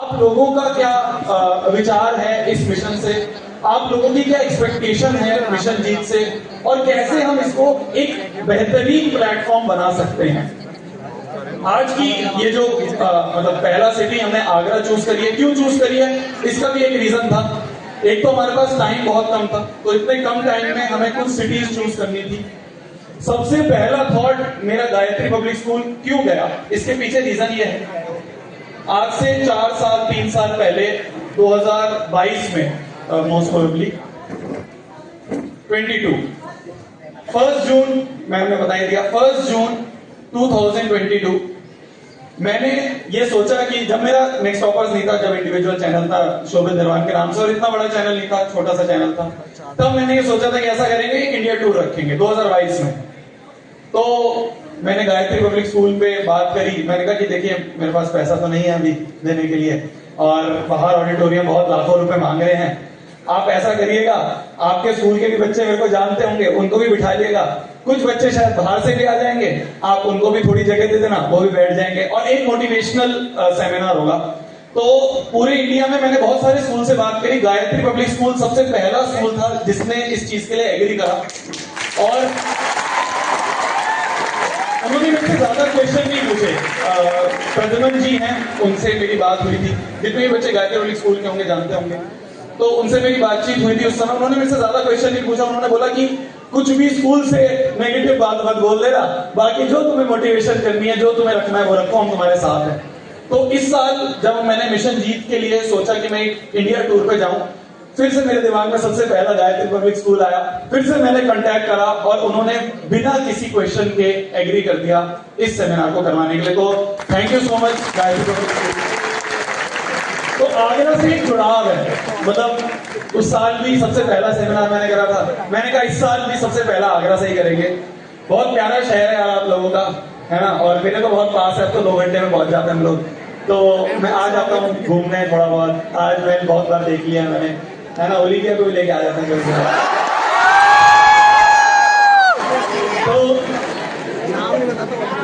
आप लोगों का क्या विचार है इस मिशन से, आप लोगों की क्या एक्सपेक्टेशन है मिशन जीत से, और कैसे हम इसको एक बेहतरीन प्लेटफॉर्म बना सकते हैं। आज की ये जो मतलब पहला सिटी हमने आगरा चूज करी है, क्यों चूज करी है, इसका भी एक रीजन था। एक तो हमारे पास टाइम बहुत कम था, तो इतने कम टाइम में हमें कुछ सिटीज चूज करनी थी। सबसे पहला थॉट मेरा गायत्री पब्लिक स्कूल क्यों गया, इसके पीछे रीजन ये है। आज से 4 साल 3 साल पहले 2022 में मोस्ट प्रोबेबली 1 जून मैम ने बताया दिया, 1 जून 2022 मैंने ये सोचा कि जब मेरा नेक्स्ट टॉपर्स नहीं था, जब इंडिविजुअल चैनल था शोभित निर्वाण के नाम से, और इतना बड़ा चैनल नहीं था, छोटा सा चैनल था, तब मैंने ये सोचा था कि ऐसा करेंगे, इंडिया टूर रखेंगे 2022 में। तो मैंने गायत्री पब्लिक स्कूल पे बात करी, मैंने कहा कि देखिए मेरे पास पैसा तो नहीं है अभी देने के लिए, और बाहर ऑडिटोरियम बहुत लाखों रुपए मांग रहे हैं, आप ऐसा करिएगा, आपके स्कूल के भी बच्चे मेरे को जानते होंगे, उनको भी बिठा लिएगा, कुछ बच्चे शायद बाहर से भी आ जाएंगे, आप उनको भी थोड़ी जगह दे देना, वो भी बैठ जाएंगे, और एक मोटिवेशनल सेमिनार होगा। तो पूरे इंडिया में मैंने बहुत सारे स्कूल से बात करी, गायत्री पब्लिक स्कूल सबसे पहला स्कूल था जिसने इस चीज के लिए एग्री करा, और उन्होंने मेरे से ज्यादा क्वेश्चन नहीं पूछे। प्रद्युमन जी हैं, उनसे मेरी बात हुई थी, जितने भी बच्चे गायत्री पब्लिक स्कूल के होंगे जानते होंगे, तो उनसे मेरी बातचीत हुई थी उस समय। उन्होंने मेरे से ज्यादा क्वेश्चन नहीं पूछा, उन्होंने बोला कि कुछ भी स्कूल से नेगेटिव बात मत बोल देना, बाकी जो तुम्हें मोटिवेशन करनी है, जो तुम्हें रखना है वो रखो, हम तुम्हारे साथ हैं। तो इस साल जब मैंने मिशन जीत के लिए सोचा कि मैं इंडिया टूर पे जाऊं, फिर से मेरे दिमाग में सबसे पहला गायत्री पब्लिक स्कूल आया, फिर से मैंने कांटेक्ट करा, और उन्होंने बिना किसी क्वेश्चन के एग्री कर दिया इस सेमिनार को करवाने के लिए। तो thank you so much Gayatri public school. तो आगरा से एक जुड़ाव है, मतलब उस साल भी सबसे पहला सेमिनार मैंने करा था, मैंने कहा इस साल भी सबसे पहला आगरा से ही करेंगे। बहुत प्यारा शहर है यार आप लोगों का, है ना, और मेरे को बहुत पास है, अब तो 2 घंटे में पहुंच जाते हैं हम लोग। तो मैं आ जाता हूँ घूमने थोड़ा बहुत, आज मैं बहुत बार देख लिया मैंने, है ना, ओलिविया को भी लेके आ जाते हैं कभी।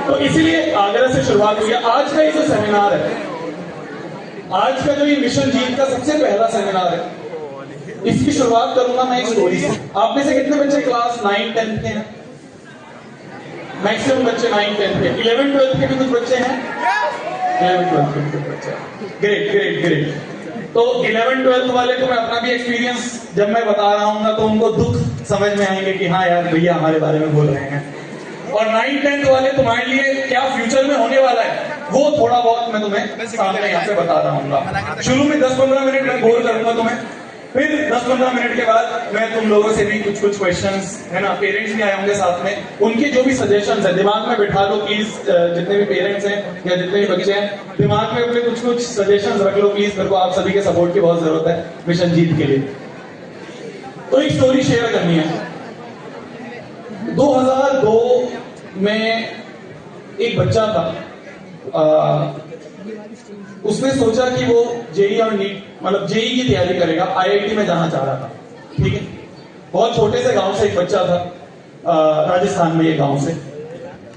तो इसीलिए आगरा से शुरुआत हुई है। आज का ये जो सेमिनार है, आज का जो ये मिशन जीत का सबसे पहला सेमिनार है, इसकी शुरुआत करूंगा मैं एक स्टोरी से। आप में से कितने बच्चे क्लास 9-10 के हैं? मैक्सिमम बच्चे 9-10 के, 11-12 के भी कुछ बच्चे हैं, 11-12 के भी कुछ बच्चे। Great great great. तो 11-12 वाले को मैं अपना भी एक्सपीरियंस जब मैं बता रहा हूँ ना, तो उनको दुख समझ में आएंगे कि हाँ यार भैया हमारे बारे में बोल रहे हैं। और 9-10 वाले तुम्हारे लिए क्या फ्यूचर में होने वाला है, वो थोड़ा बहुत मैं तुम्हें सामने यहाँ पे बता रहा हूँ। शुरू में 10-15 मिनट मैं बोर करूंगा तुम्हें, फिर 10-15 मिनट के बाद मैं तुम लोगों से भी कुछ क्वेश्चंस, है ना, पेरेंट्स भी आए होंगे साथ में, उनके जो भी सजेशंस है दिमाग में बिठा लो प्लीज। जितने भी पेरेंट्स हैं या जितने भी बच्चे हैं, दिमाग में अपने कुछ सजेशंस रख लो प्लीज, मेरे को आप सभी के सपोर्ट की बहुत जरूरत है मिशन जीत के लिए। तो एक स्टोरी शेयर करनी है। 2002 में एक बच्चा था, उसने सोचा कि वो जेई और नीट, मतलब जेई की तैयारी करेगा, आईआईटी में जाना चाह रहा था, ठीक है। बहुत छोटे से गांव से एक बच्चा था, राजस्थान में ये गांव से।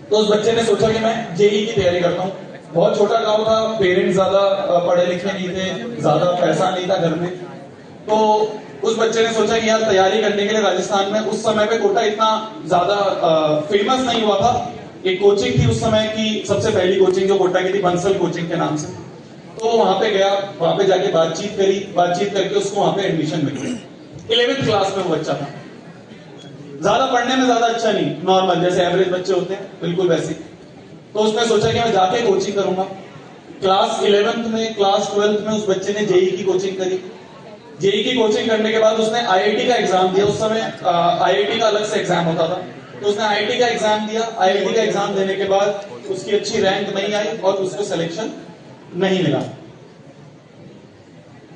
तो उस बच्चे ने सोचा कि मैं जेई की तैयारी करता हूँ। बहुत छोटा गांव था, पेरेंट्स ज्यादा पढ़े लिखे नहीं थे, ज्यादा पैसा नहीं था घर में। तो उस बच्चे ने सोचा कि यार तैयारी करने के लिए राजस्थान में, उस समय पे कोटा इतना ज्यादा फेमस नहीं हुआ था। एक कोचिंग थी उस समय की, सबसे पहली कोचिंग जो कोटा की थी, बंसल कोचिंग के नाम से। तो वहां पे गया, वहां पे जाके बातचीत करी, बातचीत करके उसको वहां पे एडमिशन मिल गई। 11th क्लास में वो बच्चा था, ज्यादा पढ़ने में ज्यादा अच्छा नहीं, नॉर्मल जैसे एवरेज बच्चे होते हैं बिल्कुल वैसे। तो उसने सोचा कि मैं जाके कोचिंग करूंगा। क्लास 11th में, क्लास 12th में उस बच्चे ने जेई की कोचिंग करी। जेई की कोचिंग करने के बाद उसने आईआईटी का एग्जाम दिया। उस समय आईआईटी का अलग से एग्जाम होता था, तो उसने आईआईटी का एग्जाम दिया। आईआईटी का एग्जाम देने के बाद उसकी अच्छी रैंक नहीं आई और उसको सिलेक्शन नहीं मिला।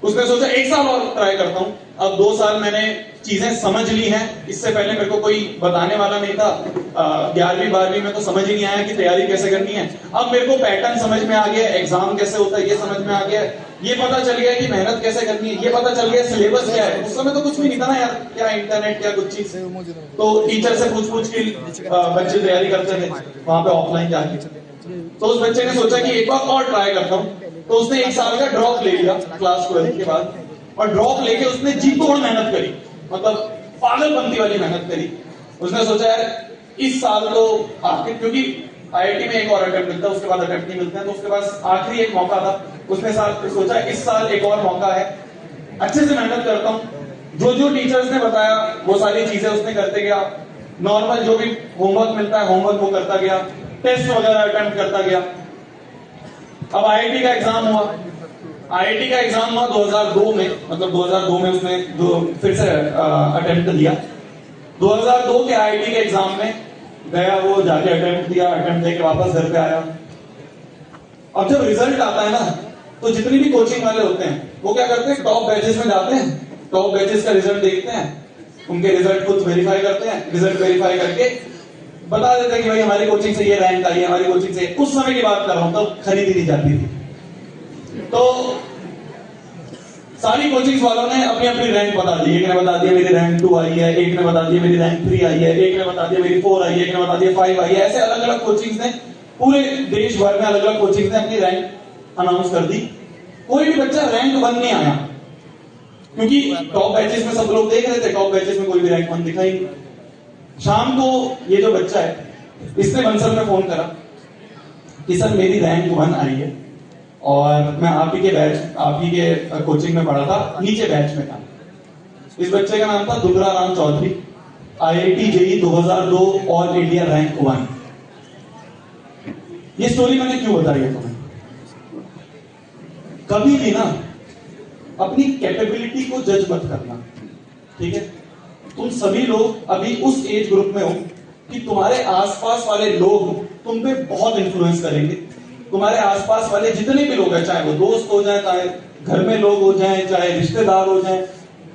उसने सोचा 1 साल और ट्राई करता हूं। अब 2 साल मैंने चीजें समझ ली हैं, इससे पहले मेरे को कोई बताने वाला नहीं था। 11वीं 12वीं में तो समझ ही नहीं आया कि तैयारी कैसे करनी है। अब मेरे को पैटर्न समझ में आ गया, एग्जाम कैसे होता है ये समझ में आ गया, ये पता चल गया कि मेहनत कैसे करनी है, ये पता चल गया सिलेबस क्या है। उस समय तो कुछ भी नहीं था ना यार, क्या इंटरनेट क्या कुछ चीज, तो टीचर से पूछ के बच्चे तैयारी करते थे वहां पे ऑफलाइन जाके। तो उस बच्चे ने सोचा कि एक बार और ट्राई करता हूँ। तो उसने एक साल का ड्रॉप ले लिया क्लास 12 के बाद, और ड्रॉप लेके उसने जी तोड़ मेहनत करी, मतलब पागलपंती वाली मेहनत करी। उसने सोचा यार इस साल तो आखिर, क्योंकि आईआईटी में एक और अटेम्प्ट मिलता है, उसके बाद अटेम्प्ट नहीं मिलते हैं, तो उसके पास आखिरी एक मौका था। उसने सोचा इस साल एक और मौका है, अच्छे से मेहनत करता हूं। जो जो टीचर्स ने बताया वो सारी चीजें उसने करते गया, नॉर्मल जो भी होमवर्क मिलता है होमवर्क वो करता गया, टेस्ट वगैरह अटेम्प्ट करता गया। अब आईआईटी का एग्जाम हुआ। आईआईटी का एग्जाम हुआ 2002 में, मतलब 2002 में उसने जो फिर से अटेम्प्ट दिया। 2002 के आईआईटी के एग्जाम में गया, वो जाके अटेम्प्ट दिया, अटेम्प्ट देके वापस घर पे आया। अब जब रिजल्ट आता है ना, तो जितनी भी कोचिंग वाले होते हैं वो क्या करते हैं, टॉप बैचेस में जाते हैं, टॉप बैचेस का रिजल्ट देखते हैं, उनके रिजल्ट खुद वेरीफाई करते हैं, रिजल्ट वेरीफाई करके बता देते हैं कि भाई हमारी कोचिंग से ये रैंक आई है, हमारी कोचिंग से। उस समय की बात कर रहा हूं, तब खरीदी नहीं जाती थी। तो सारी कोचिंग वालों ने अपनी अपनी रैंक बता दी। एक ने बता दिया मेरी रैंक 2 आई है, एक ने बता दिया मेरी रैंक 3 आई है, एक ने बता दिया मेरी 4 आई है, एक ने बता दिया 5 आई है। ऐसे अलग अलग कोचिंग ने, पूरे देश भर में अलग अलग कोचिंग ने अपनी रैंक अनाउंस कर दी। कोई भी बच्चा रैंक 1 नहीं आया, क्योंकि टॉप बैचेस में सब लोग देख रहे थे, टॉप बैचेस में कोई भी रैंक 1 दिखाई नहीं। शाम को ये जो बच्चा है, इसने बंसल में फोन करा कि सर मेरी रैंक 1 आई है और मैं आप ही के बैच, आप ही के कोचिंग में पढ़ा था, नीचे बैच में था। इस बच्चे का नाम था Dubara Ram Chaudhary, IIT JEE 2002 all India rank 1। ये स्टोरी मैंने क्यों बताई है तुम्हें? कभी भी ना अपनी कैपेबिलिटी को जज मत करना, ठीक है? तुम सभी लोग अभी उस एज ग्रुप में हो कि तुम्हारे आसपास वाले लोग तुम पे बहुत इन्फ्लुएंस करेंगे। तुम्हारे आसपास वाले जितने भी लोग हैं, चाहे वो दोस्त हो जाए, चाहे घर में लोग हो जाए, चाहे रिश्तेदार हो जाए,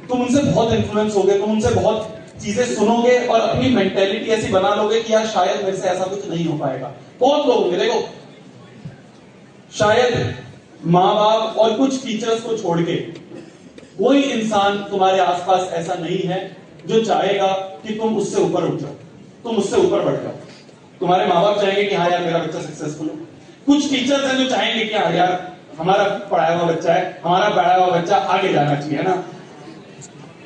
तुम उनसे बहुत इन्फ्लुएंस होगे, तुम उनसे बहुत चीजें सुनोगे और अपनी मेंटेलिटी ऐसी बना लोगे कि यार शायद मेरे से ऐसा कुछ नहीं हो पाएगा। बहुत लोग होंगे, देखो शायद माँ बाप और कुछ टीचर्स को छोड़ के कोई इंसान तुम्हारे आसपास ऐसा नहीं है जो चाहेगा कि तुम उससे ऊपर उठ जाओ, तुम उससे ऊपर बढ़ जाओ। तुम्हारे माँ बाप चाहेंगे कि हाँ यार मेरा बच्चा सक्सेसफुल हो। कुछ टीचर्स हैं जो चाहेंगे कि हाँ यार हमारा पढ़ाया हुआ बच्चा है, हमारा पढ़ाया हुआ बच्चा आगे जाना चाहिए ना।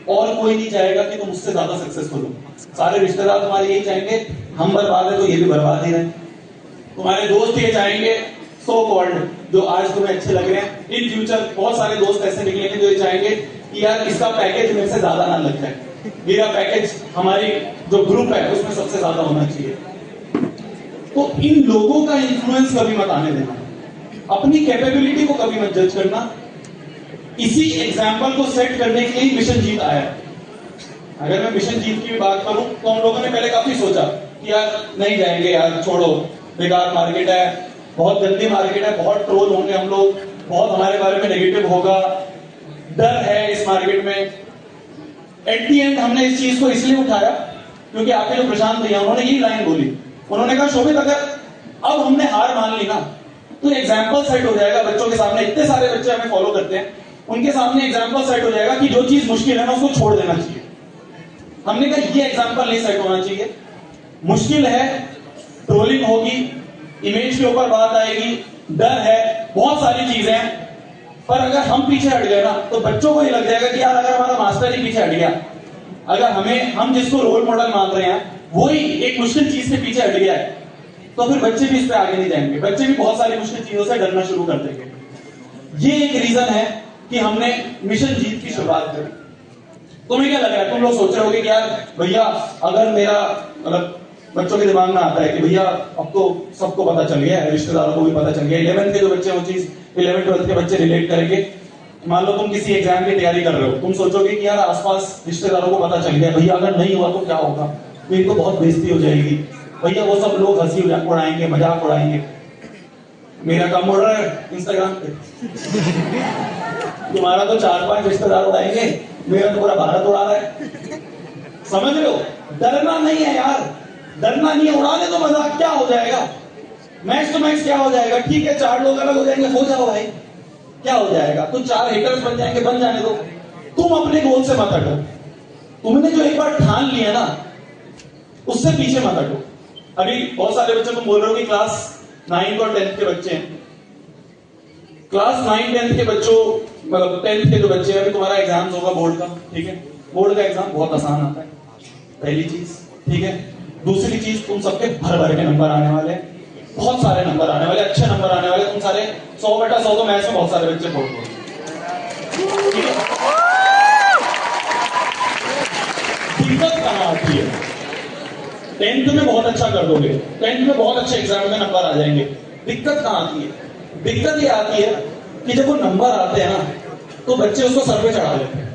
और कोई नहीं चाहेगा कि तुम उससे ज्यादा सक्सेसफुल हो। सारे रिश्तेदार तुम्हारे यही चाहेंगे हम बर्बाद है तो ये भी बर्बाद ही रहे। तुम्हारे दोस्त ये चाहेंगे, सो कॉल्ड, जो आज तुम्हें अच्छे लग रहे हैं, इन फ्यूचर बहुत सारे दोस्त ऐसे निकलेंगे जो ये चाहेंगे कि यार इसका पैकेज मेरे से ज्यादा ना लग जाए, मेरा पैकेज हमारी जो ग्रुप है उसमें सबसे ज्यादा होना चाहिए। तो इन लोगों का इंफ्लुएंस कभी मत आने देना, अपनी कैपेबिलिटी को कभी मत जज करना। इसी एग्जाम्पल को सेट करने के लिए मिशन जीत आया। अगर मैं मिशन जीत की भी बात करूं तो हम लोगों ने पहले काफी सोचा कि यार नहीं जाएंगे यार, छोड़ो, बेकार मार्केट है, बहुत गंदी मार्केट है, बहुत ट्रोल होंगे हम लोग, बहुत हमारे बारे में नेगेटिव होगा, डर है इस मार्केट में। एट दी एंड हमने इस चीज को इसलिए उठाया क्योंकि आपके जो प्रशांत भैया उन्होंने यही लाइन बोली। उन्होंने कहा शोभित अगर अब हमने हार मान ली ना तो एग्जाम्पल सेट हो जाएगा बच्चों के सामने। इतने सारे बच्चे हमें फॉलो करते हैं, उनके सामने एग्जाम्पल सेट हो जाएगा कि जो चीज मुश्किल है ना उसको छोड़ देना चाहिए। हमने कहा ये एग्जाम्पल नहीं सेट होना चाहिए, मुश्किल है, ट्रोलिंग होगी, इमेज के ऊपर बात आएगी, डर है, बहुत सारी चीजें हैं, पर अगर हम पीछे हट गए ना तो बच्चों को ये लग जाएगा कि यार अगर हमारा मास्टर ही पीछे हट गया, अगर हम जिसको रोल मॉडल मान रहे हैं वही एक मुश्किल चीज से पीछे हट गया है, तो फिर बच्चे भी इस पे आगे नहीं जाएंगे, बच्चे भी बहुत सारी मुश्किल चीजों से डरना शुरू कर देंगे। ये एक रीजन है कि हमने मिशन जीत की शुरुआत करी। तुम्हें क्या लग रहा है? तुम लोग सोच रहे होगे कि यार भैया अगर मेरा, मतलब बच्चों के दिमाग में आता है कि भैया अब तो सबको पता चल गया है, रिश्तेदारों को भी पता चल गया, 11th के जो बच्चे वो चीज 11th 12th के बच्चे रिलेट करेंगे। मान लो तुम किसी एग्जाम की तैयारी कर रहे हो, तुम सोचोगे कि यार आसपास रिश्तेदारों को पता चल गया, भैया अगर नहीं हुआ तो क्या होगा, तो इनको बहुत बेइज्जती हो जाएगी, भैया वो सब लोग हंसी उड़ाएंगे, मजाक उड़ाएंगे। मेरा कम उड़ रहा है इंस्टाग्राम पे, तुम्हारा तो 4-5 रिश्तेदार उड़ाएंगे, मेरा तो पूरा भारत उड़ा रहा है। समझ रहे हो? डरना नहीं है यार, डरना नहीं है, उड़ाने तो मजाक, क्या हो जाएगा, मैक्स टू मैक्स क्या हो जाएगा, ठीक है 4 लोग अलग हो जाएंगे, हो जाओ भाई, क्या हो जाएगा, तो 4 हेटर्स बन जाएंगे, बन जाने दो। तुम अपने गोल से मत हटो, तुमने जो एक बार ठान लिया ना उससे पीछे मत हटो। अभी बहुत सारे बच्चे तुम बोल रहे हो कि क्लास 9 और 10th के बच्चे हैं, क्लास 9-10 के बच्चों, मतलब 10th के जो बच्चे हैं, अभी तुम्हारा एग्जाम होगा बोर्ड का, ठीक है। बोर्ड का एग्जाम बहुत आसान आता है, पहली चीज, ठीक है। दूसरी चीज, तुम सबके भर भर के नंबर आने वाले हैं, बहुत सारे नंबर आने वाले, अच्छे नंबर आने वाले। तुम सारे 100/100 तो मैथ्स में बहुत सारे बच्चे बोल दो, ठीक है। दिक्कत कहां आती है? 10th में बहुत अच्छा कर दोगे, 10th में बहुत अच्छे एग्जाम में नंबर आ जाएंगे। दिक्कत कहां आती है? दिक्कत ये आती है कि जब वो नंबर आते हैं ना, तो बच्चे उसको सर पे चढ़ा लेते हैं।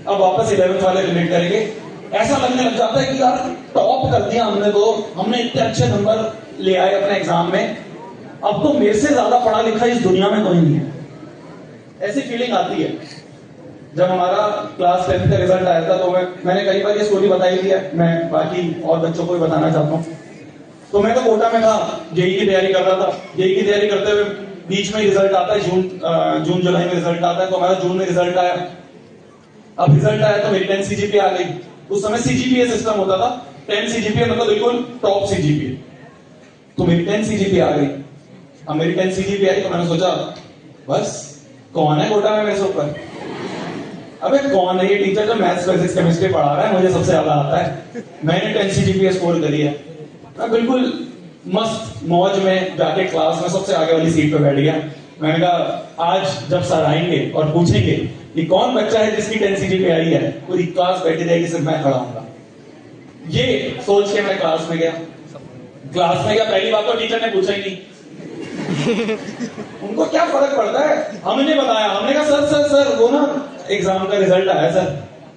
अब वापस 11th वाले रिलेट करेंगे, ऐसा लगने लग जाता है कि यार टॉप कर दिया हमने, तो हमने इतने अच्छे नंबर ले आए अपने एग्जाम में, अब तो मेरे से ज्यादा पढ़ा लिखा इस दुनिया में कोई नहीं है। ऐसी फीलिंग आती है। जब हमारा क्लास 10th का रिजल्ट आया था, तो मैंने कई बार ये स्टोरी बताई थी, मैं बाकी और बच्चों को भी बताना चाहता हूँ। तो मैं तो कोटा में था, जेई की तैयारी कर रहा था। जेई की तैयारी करते हुए बीच में रिजल्ट आता है, जून जुलाई में रिजल्ट आता है, तो हमारा जून में रिजल्ट आया। अब रिजल्ट आया तो मेरी 10 सीजीपीए आ गई। उस समय सीजीपीए सिस्टम होता था, 10 सीजीपीए मतलब बिल्कुल टॉप सीजीपीए। तो मेरी 10 सीजीपीए आ गई। अब मेरी 10 सीजीपीए आई तो मैंने सोचा बस कौन है कोटा में मेरे से ऊपर? अबे कौन है ये टीचर जो मैथ्स फिजिक्स केमिस्ट्री पढ़ा रहा है, मुझे सबसे ज्यादा आता है। मैंने 10 सीजीपीए स्कोर करी है। मैं बिल्कुल मस्त मौज में जाके क्लास में सबसे आगे वाली सीट पे बैठ गया। मैंने कहा आज जब सर आएंगे और पूछेंगे कि कौन बच्चा है जिसकी 10 सीजीपीए आई है, पूरी क्लास बैठी रहेगी, सिर्फ मैं खड़ा हूंगा। ये सोच के मैं क्लास में गया। पहली बात तो टीचर ने पूछा ही नहीं। उनको क्या फर्क पड़ता है? हमने बताया, हमने कहा सर सर सर वो ना एग्जाम का रिजल्ट आया सर।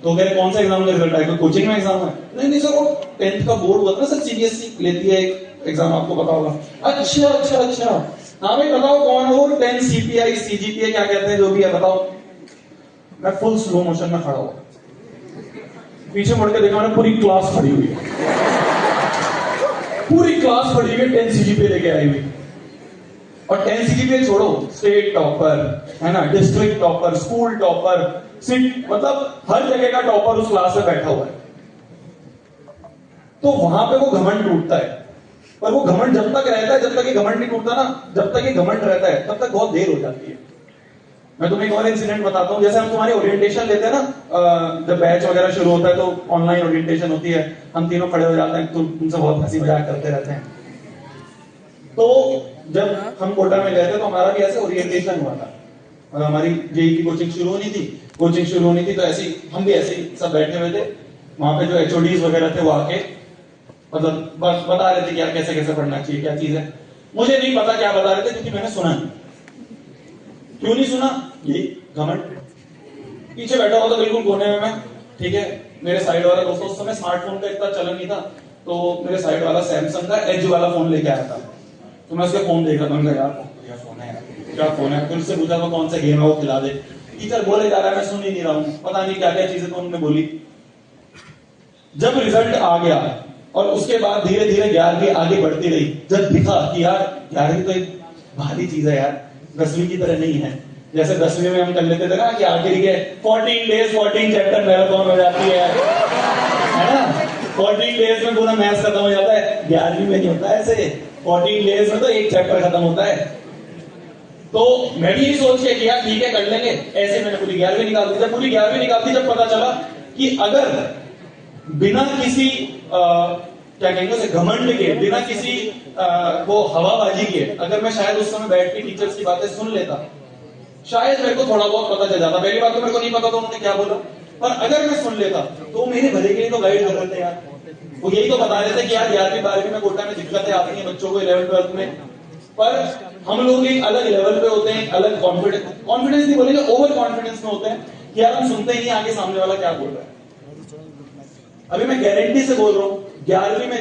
तो कह रहे कौन सा एग्जाम का रिजल्ट आया? कोचिंग में एग्जाम है? नहीं सर, वो 10th का बोर्ड हुआ था सर, सीबीएसई लेती है एक एग्जाम, आपको पता होगा। अच्छा अच्छा अच्छा, हाँ भाई बताओ कौन है वो 10 सीपीआई सीजीपीए क्या कहते हैं, जो भी है बताओ। मैं फुल स्लो मोशन में खड़ा हुआ, पीछे मुड़ के देखा, मैंने पूरी क्लास खड़ी हुई है, पूरी क्लास खड़ी हुई 10 सीजीपीए लेके आई हुई। और 10 सीजीपीए छोड़ो, स्टेट टॉपर है ना, डिस्ट्रिक्ट टॉपर, स्कूल टॉपर, सिट, मतलब हर जगह का टॉपर उस क्लास में बैठा हुआ है। तो वहां पे वो घमंड टूटता है। पर वो घमंड जब तक रहता है, जब तक ये घमंड नहीं टूटता ना, जब तक ये घमंड रहता है तब तक बहुत देर हो जाती है। मैं तुम्हें एक और इंसिडेंट बताता हूँ। जैसे हम तुम्हारी ओरिएंटेशन लेते हैं ना, जब बैच वगैरह शुरू होता है तो ऑनलाइन ओरिएंटेशन होती है, हम तीनों खड़े हो जाते हैं, तो उनसे बहुत हंसी मजाक करते रहते हैं। तो जब हम कोटा में गए थे तो हमारा भी ऐसे ओरिएंटेशन हुआ था, और हमारी जेई की कोचिंग शुरू होनी थी। तो ऐसे हम भी ऐसे ही सब बैठे हुए थे। वहां पे जो एचओडीज वगैरह थे वो आके मतलब बस बता रहे थे कि यार कैसे कैसे पढ़ना चाहिए, क्या चीज है। मुझे नहीं पता क्या बता रहे थे, क्योंकि मैंने सुना नहीं। क्यों नहीं सुना? ये घमंड। पीछे बैठा हुआ था बिल्कुल कोने में मैं, ठीक है। मेरे साइड वाला दोस्तों, उस समय स्मार्टफोन का इतना चलन नहीं था, तो मेरे साइड वाला सैमसंग का एज वाला फोन लेके आया था। तो मैं उसका फोन देख रहा था, मैंने कहा यार क्या फोन है, क्या फोन है। फिर उससे पूछा कौन सा गेम है वो खिला दे। टीचर बोले जा रहा है, मैं सुन ही नहीं रहा हूं, पता नहीं क्या क्या चीजें तो उन्होंने बोली। जब रिजल्ट आ गया और उसके बाद धीरे धीरे 11वीं आगे बढ़ती रही, जब दिखा कि यार 11वीं तो एक भारी चीज है यार, 10वीं की तरह नहीं है। जैसे 10वीं में हम कर लेते थे ना कि आखिर के 14 डेज 14 चैप्टर मैराथन हो जाती है ना, 14 डेज में पूरा मैथ्स खत्म हो जाता है। 11वीं में नहीं होता ऐसे, 14 डेज में तो एक चैप्टर खत्म होता है। तो मैं भी यही सोच के किया ठीक है कर लेंगे, ऐसे मैंने पूरी 11वीं निकाल दी। जब पूरी 11वीं निकाल दी, जब पता चला कि अगर बिना किसी क्या कहेंगे उसे, घमंड के, बिना किसी वो हवाबाजी के, अगर मैं शायद उस समय बैठ के टीचर्स की बातें सुन लेता, शायद मेरे को थोड़ा बहुत पता चल जाता। पहली बात तो मेरे को नहीं पता था उन्होंने क्या बोला, पर अगर मैं सुन लेता तो मेरे भले के लिए तो गाइड कर रहे थे यार। वो यही तो बता रहे थे कि यार 11वीं 12वीं में कोटा में दिक्कतें आती हैं बच्चों को 11th 12th में, पर हम लोग एक अलग लेवल पे होते हैं, अलग कॉन्फिडेंस नहीं बोलेंगे, ओवर कॉन्फिडेंस में होते हैं कि यार हम सुनते ही नहीं आगे सामने वाला क्या बोल रहा है। अभी मैं गारंटी से बोल रहा हूं, 11वीं में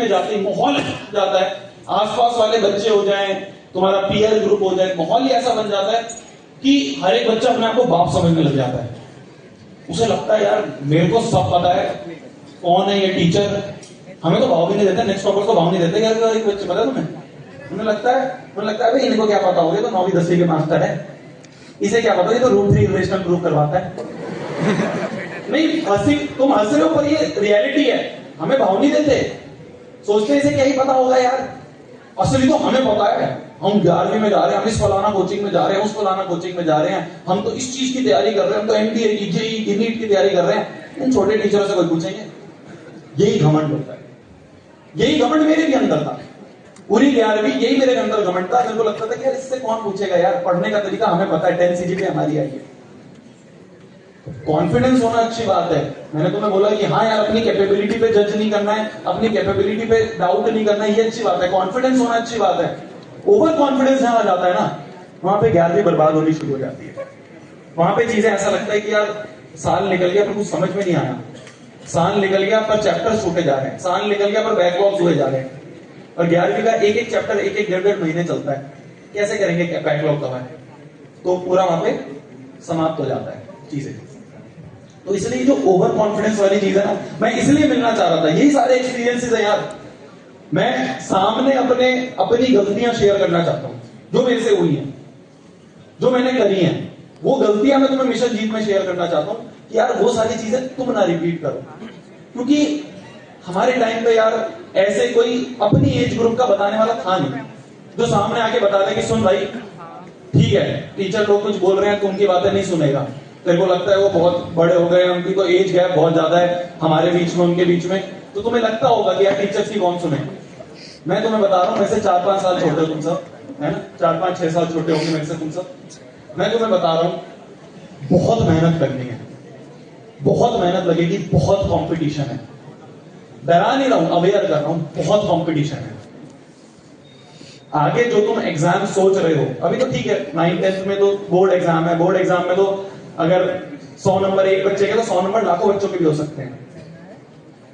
जाते ही माहौल जाता है, आसपास वाले बच्चे हो जाएं, तुम्हारा पीयर ग्रुप हो जाए, माहौल ही ऐसा बन जाता है कि हर एक बच्चा अपने आप को बाप समझने लग जाता है। उसे लगता है यार मेरे को सब पता है, कौन है ये टीचर, हमें तो भाव भी नहीं देते, नेक्स्ट टॉपर को भाव नहीं देते। यार एक बच्चे पता है तुम्हें, उन्हें लगता है भाई इनको क्या पता होगा, तो 9वीं 10वीं के मास्टर है, इसे क्या पता, ये तो रूट 3 इक्वेशन प्रूव करवाता है। नहीं हंसी, तुम हंस रहे हो पर ये रियलिटी है, हमें भाव नहीं देते, सोचते इसे क्या ही पता होगा यार, असली तो हमें पता है। हम 11वीं में जा रहे हैं, हम इस फलाना कोचिंग में जा रहे हैं, उस फलाना कोचिंग में जा रहे हैं, हम तो इस चीज की तैयारी कर रहे हैं, हम तो एमबीए की, जेईई की, नीट की तैयारी कर रहे हैं। इन छोटे टीचरों से कोई पूछेंगे? यही घमंड होता है। यही घमंड मेरे भी अंदर था, पूरी 11वीं यही मेरे अंदर घमंड था। मेरे को लगता था कि यार इससे कौन पूछेगा यार, पढ़ने का तरीका हमें पता है, 10 सीजीपीए हमारी आई है। कॉन्फिडेंस होना अच्छी बात है। मैंने तुम्हें बोला कि हाँ यार, अपनी कैपेबिलिटी पे जज नहीं करना है, अपनी कैपेबिलिटी पे डाउट नहीं करना है, ये अच्छी बात है। कॉन्फिडेंस होना अच्छी बात है। ओवर कॉन्फिडेंस जहां आ जाता है ना, वहां पे 11वीं बर्बाद होनी शुरू हो जाती है। वहां पे चीजें ऐसा लगता है कि यार साल निकल गया पर कुछ समझ में नहीं आया, साल निकल गया पर चैप्टर छूटे जा रहे हैं, साल निकल गया पर बैकलॉग्स हुए जा रहे हैं। और 11वीं का एक एक चैप्टर एक एक डेढ़ महीने चलता है, कैसे करेंगे बैकलॉग कवर? तो पूरा वहां पे समाप्त हो जाता है चीजें। तो इसलिए जो ओवर कॉन्फिडेंस वाली चीज है ना, मैं इसलिए मिलना चाह रहा था। यही सारे एक्सपीरियंसेस है यार। मैं सामने अपनी गलतियां शेयर करना चाहता हूं, जो मेरे से हुई हैं, जो मैंने करी हैं, वो गलतियां मैं तुम्हें मिशन जीत में शेयर करना चाहता हूं कि यार वो सारी चीजें तुम ना रिपीट करो। क्योंकि हमारे टाइम पे यार ऐसे कोई अपनी एज ग्रुप का बताने वाला था नहीं, जो सामने आके बता दे कि सुन भाई ठीक है, टीचर लोग कुछ बोल रहे हैं, तू उनकी बातें नहीं सुनेगा। तेरे को लगता है वो बहुत बड़े हो गए, उनकी तो एज गैप बहुत ज्यादा है हमारे बीच में उनके बीच में, तो तुम्हें लगता होगा कि यार टीचर्स की कौन सुने। मैं तुम्हें बता रहा हूं, मेरे से 4-5 साल छोटे हो तुम सब, है ना, 4-5-6 साल छोटे होंगे मेरे से तुम सब। मैं तुम्हें बता रहा हूं, बहुत मेहनत करनी है, बहुत मेहनत लगेगी, बहुत कंपटीशन है। डरा नहीं रहा हूं, अवेयर कर रहा हूं, बहुत कंपटीशन है। आगे जो तुम एग्जाम सोच रहे हो, अभी तो ठीक है, 9th-10th में तो बोर्ड एग्जाम है, बोर्ड एग्जाम में तो अगर 100 नंबर एक बच्चे के तो 100 नंबर लाखों बच्चों के भी हो सकते हैं।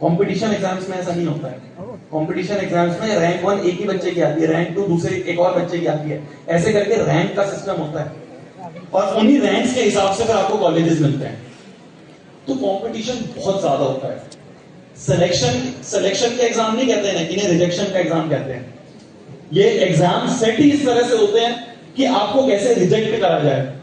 कंपटीशन एग्जाम्स में ऐसा नहीं होता है। कंपटीशन एग्जाम्स में रैंक 1 एक ही बच्चे की आती है, रैंक 2 दूसरे एक और बच्चे की आती है, ऐसे करके रैंक का सिस्टम होता है, और उन्हीं रैंक्स के हिसाब से फिर आपको कॉलेजेस मिलते हैं। तो कंपटीशन बहुत ज्यादा होता है। सिलेक्शन के एग्जाम नहीं कहते हैं, इन्हें रिजेक्शन का एग्जाम कहते हैं। ये एग्जाम सेट ही इस तरह से होते हैं कि आपको कैसे रिजेक्ट करा जाए,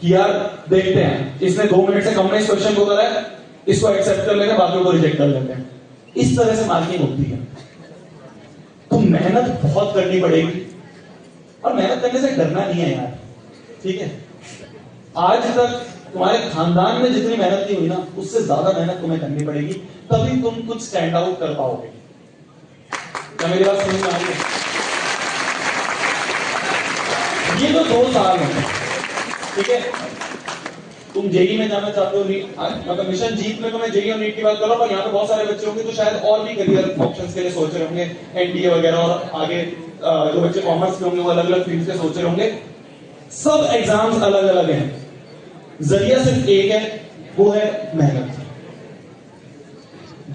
कि यार देखते हैं इसने 2 मिनट से कम में इस क्वेश्चन को करा है, इसको एक्सेप्ट कर लेते हैं, बाकियों को रिजेक्ट कर लेते हैं। इस तरह से मार्किंग होती है। तो मेहनत बहुत करनी पड़ेगी, और मेहनत करने से डरना नहीं है यार, ठीक है। आज तक तुम्हारे खानदान में जितनी मेहनत की हुई ना, उससे ज्यादा मेहनत तुम्हें करनी पड़ेगी, तभी तुम कुछ स्टैंड आउट कर पाओगे। क्या मेरी बात समझ में आ रही है? ये तो 2 साल है, ठीक है। तुम जेईई में जाना चाहते हो, मतलब मिशन जीत में तो मैं जेईई और नीट की बात कर रहा हूं, पर यहाँ पे बहुत सारे बच्चे होंगे तो शायद और भी करियर ऑप्शंस के लिए सोच रहे होंगे, एनडीए वगैरह, और आगे जो बच्चे कॉमर्स के होंगे वो अलग अलग फील्ड के सोच रहे होंगे। सब एग्जाम्स अलग अलग हैं, जरिया सिर्फ एक है, वो है मेहनत।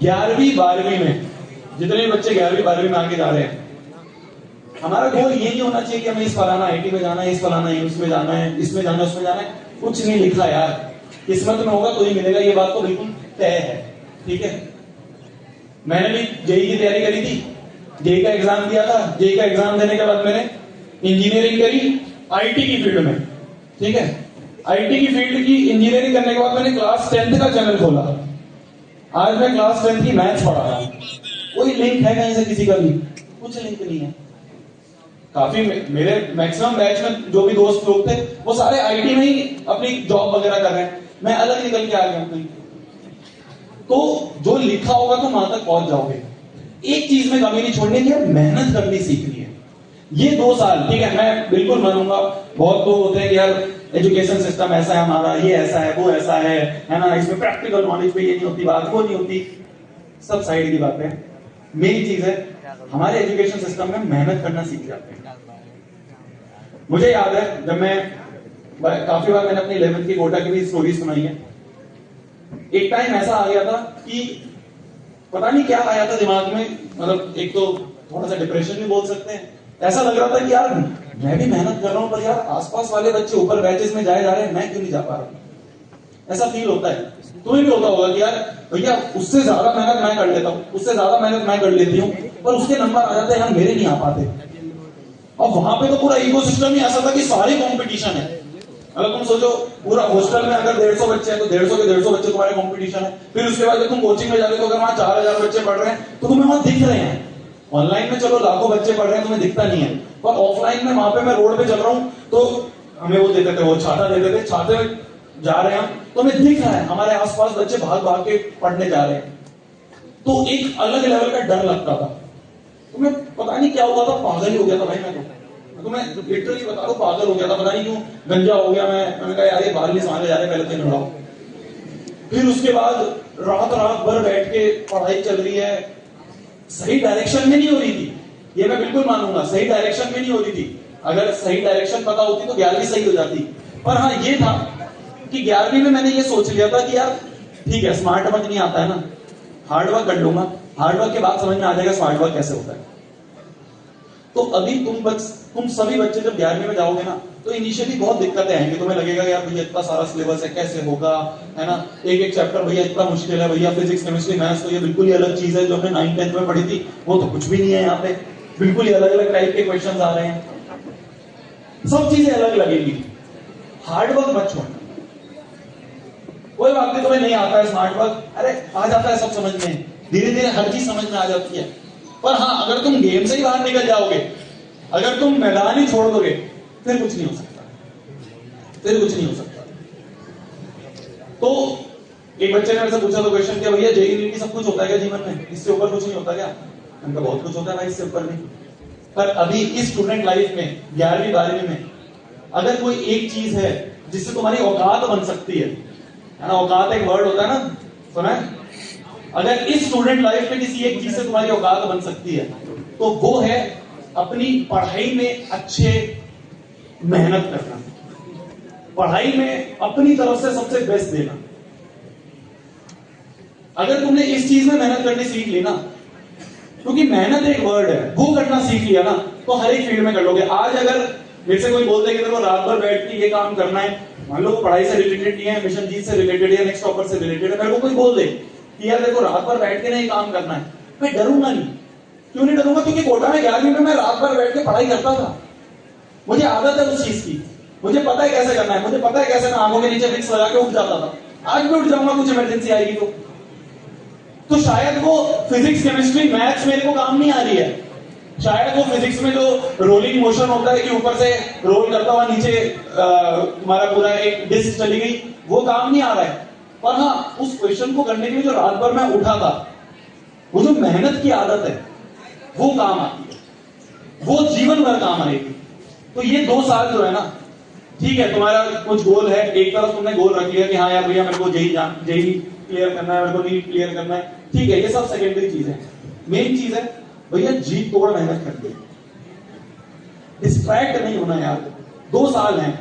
11वीं 12वीं में जितने बच्चे 11वीं 12वीं में आगे जा रहे हैं, हमारा गोल ये नहीं होना चाहिए कि हमें इस फलाना आईटी में जाना है, इस फलाना एम्स में जाना है, इसमें जाना है, उसमें जाना है। कुछ नहीं लिखा यार, किस्मत में होगा तो ही मिलेगा, ये बात तो बिल्कुल तय है, ठीक है। मैंने भी जेईई की तैयारी करी थी, जेईई का एग्जाम दिया था, जेईई का एग्जाम देने के बाद मैंने इंजीनियरिंग करी आईटी की फील्ड में, ठीक है। आईटी की फील्ड की इंजीनियरिंग करने के बाद मैंने क्लास 10th का चैनल खोला। आज मैं क्लास 10th की मैथ्स पढ़ा रहा हूं। कोई लिंक है कहीं से किसी का भी? कुछ लिंक नहीं है। काफी मेरे मैक्सिमम बैच में जो भी दोस्त लोग थे वो सारे आईटी में ही अपनी जॉब वगैरह कर रहे हैं, मैं अलग निकल के आ गया हूं। तो जो लिखा होगा तुम वहां तक पहुंच जाओगे। एक चीज में कमी नहीं छोड़नी है, मेहनत करनी सीखनी है। ये 2 साल, ठीक है, मैं बिल्कुल मानूंगा। बहुत लोग होते हैं कि यार एजुकेशन सिस्टम ऐसा है हमारा, ये ऐसा है, वो ऐसा है ना, इसमें प्रैक्टिकल नॉलेज पे ये नहीं होती बात, वो नहीं होती, सब साइड की बात है। मेन चीज है हमारे एजुकेशन सिस्टम में मेहनत करना सीख जाते हैं। मुझे याद है जब मैं काफी बार मैंने अपनी 11th की कोटा की भी स्टोरी सुनाई है। एक टाइम ऐसा आ गया था कि पता नहीं क्या आया था दिमाग में, मतलब एक तो थोड़ा सा डिप्रेशन भी बोल सकते हैं। ऐसा लग रहा था कि यार मैं भी मेहनत कर रहा हूं, पर यार आसपास वाले बच्चे ऊपर बैचेस में जा रहे हैं, मैं क्यों नहीं जा पा रहा हूं। ऐसा फील होता है, तुम्हें भी होता होगा कि यार भैया उससे ज्यादा मेहनत मैं कर लेता हूं, उससे ज्यादा मेहनत मैं कर लेती हूँ, पर उसके नंबर आ जाते हैं यार, मेरे नहीं आ पाते। और वहां पे तो पूरा इकोसिस्टम ही ऐसा था कि सारी कंपटीशन है। अगर तुम सोचो पूरा हॉस्टल में अगर 150 बच्चे हैं तो 150 के 150 बच्चे तुम्हारे कंपटीशन है। फिर उसके बाद जब तुम कोचिंग में जाते हो तो अगर वहां 4000 बच्चे पढ़ रहे हैं तो तुम्हें वहां दिख रहे हैं। ऑनलाइन में चलो लाखों बच्चे पढ़ रहे हैं, तुम्हें दिखता नहीं है, पर ऑफलाइन में वहां पे मैं रोड पे चल रहा हूं तो हमें वो देते थे, वो छाता देते थे, छाते में जा रहे हैं हम तो हमें दिख रहा है हमारे आसपास बच्चे भाग भाग के पढ़ने जा रहे हैं, तो एक अलग लेवल का डर लगता था। तो मैं पता नहीं क्या हुआ था, पागल ही हो गया था भाई। तो मैं लिटरली बता रहा हूं, पागल हो गया था, पता नहीं क्यों गंजा हो गया मैंने कहा यार ये बाहर नहीं संभाले जा रहे, पहले तो लड़ाओ। फिर उसके बाद रात रात भर बैठ के पढ़ाई चल रही है, सही डायरेक्शन में नहीं हो रही थी, ये मैं बिल्कुल मानूंगा, सही डायरेक्शन में नहीं हो रही थी। अगर सही डायरेक्शन पता होती तो 11वीं सही हो जाती। पर हाँ ये था कि 11वीं में मैंने ये सोच लिया था कि यार ठीक है स्मार्ट वर्क नहीं आता है ना, हार्ड वर्क कर लूंगा, हार्ड वर्क के बाद समझ में आ जाएगा स्मार्ट वर्क कैसे होता है। तो अभी तुम सभी बच्चे जब 11वीं में जाओगे ना तो इनिशियली बहुत दिक्कतें आएंगी, तुम्हें लगेगा यार भैया इतना सारा सिलेबस है कैसे होगा, है ना, एक एक चैप्टर भैया इतना मुश्किल है, भैया फिजिक्स केमिस्ट्री मैथ्स तो ये बिल्कुल ही अलग चीज है, जो हमने 9th 10th में पढ़ी थी वो तो कुछ भी नहीं है, यहाँ पे बिल्कुल ही अलग अलग टाइप के क्वेश्चन आ रहे हैं, सब चीजें अलग लगेंगी। हार्ड वर्क मत छोड़ना, कोई बात नहीं तुम्हें नहीं आता है स्मार्ट वर्क, अरे आ जाता है सब समझ में, धीरे धीरे हर चीज समझ में आ जाती है। पर हाँ अगर तुम गेम से ही बाहर निकल जाओगे, अगर तुम मैदान ही छोड़ दोगे फिर कुछ नहीं हो सकता, फिर कुछ नहीं हो सकता। तो एक बच्चे ने मेरे से पूछा तो क्वेश्चन किया भैया जेईई नीट सब कुछ होता है क्या जीवन में, इससे ऊपर कुछ नहीं होता क्या? उनका बहुत कुछ होता है भाई, इससे ऊपर नहीं। पर अभी इस स्टूडेंट लाइफ में 11वीं 12वीं में अगर कोई एक चीज है जिससे तुम्हारी औकात बन सकती है ना, औकात एक वर्ड होता है ना, सुना है? अगर इस स्टूडेंट लाइफ में किसी एक चीज से तुम्हारी औकात बन सकती है तो वो है अपनी पढ़ाई में अच्छे मेहनत करना, पढ़ाई में अपनी तरफ से सबसे बेस्ट देना। अगर तुमने इस चीज में मेहनत करनी सीख ली ना, क्योंकि मेहनत एक वर्ड है, वो करना सीख लिया ना तो हर एक फील्ड में कर लोगे। आज अगर मेरे से कोई बोलते कि तेरे को रात भर बैठ के ये काम करना है, मान लो पढ़ाई से रिलेटेड नहीं है, मिशन जीत से रिलेटेड है, नेक्स्ट टॉपर से रिलेटेड है, मेरे को कोई बोल दे कि यार देखो रात भर बैठ के नहीं काम करना है, मैं डरूंगा नहीं। क्यों नहीं डरूंगा? क्योंकि कोटा में 11वीं में मैं रात भर बैठ के पढ़ाई करता था, मुझे आदत है उस चीज की, मुझे पता है कैसे करना है, मुझे पता है कैसे मैं आंखों के नीचे विक्स लगा के उठ जाता था। आज भी उठ जाऊंगा कुछ इमरजेंसी आएगी तो शायद वो फिजिक्स केमिस्ट्री मैथ्स मेरे को काम नहीं आ रही है, शायद वो फिजिक्स में जो रोलिंग मोशन होता है कि ऊपर से रोल करता हुआ नीचे तुम्हारा पूरा एक डिस्क चली गई, वो काम नहीं आ रहा है। पर हाँ उस क्वेश्चन को करने के लिए जो रात भर मैं उठा था, वो जो मेहनत की आदत है वो काम आती है, वो जीवन भर काम आएगी। तो ये 2 साल जो है ना, ठीक है तुम्हारा कुछ गोल है, एक तरफ तुमने गोल रख लिया कि हाँ यार भैया मेरे को जेईई क्लियर करना है, मेरे को नीट क्लियर करना है, ठीक है ये सब सेकेंडरी चीज है। मेन चीज है भैया जी तोड़ मेहनत करनी है, डिस्ट्रैक्ट नहीं होना यार। 2 साल हैं,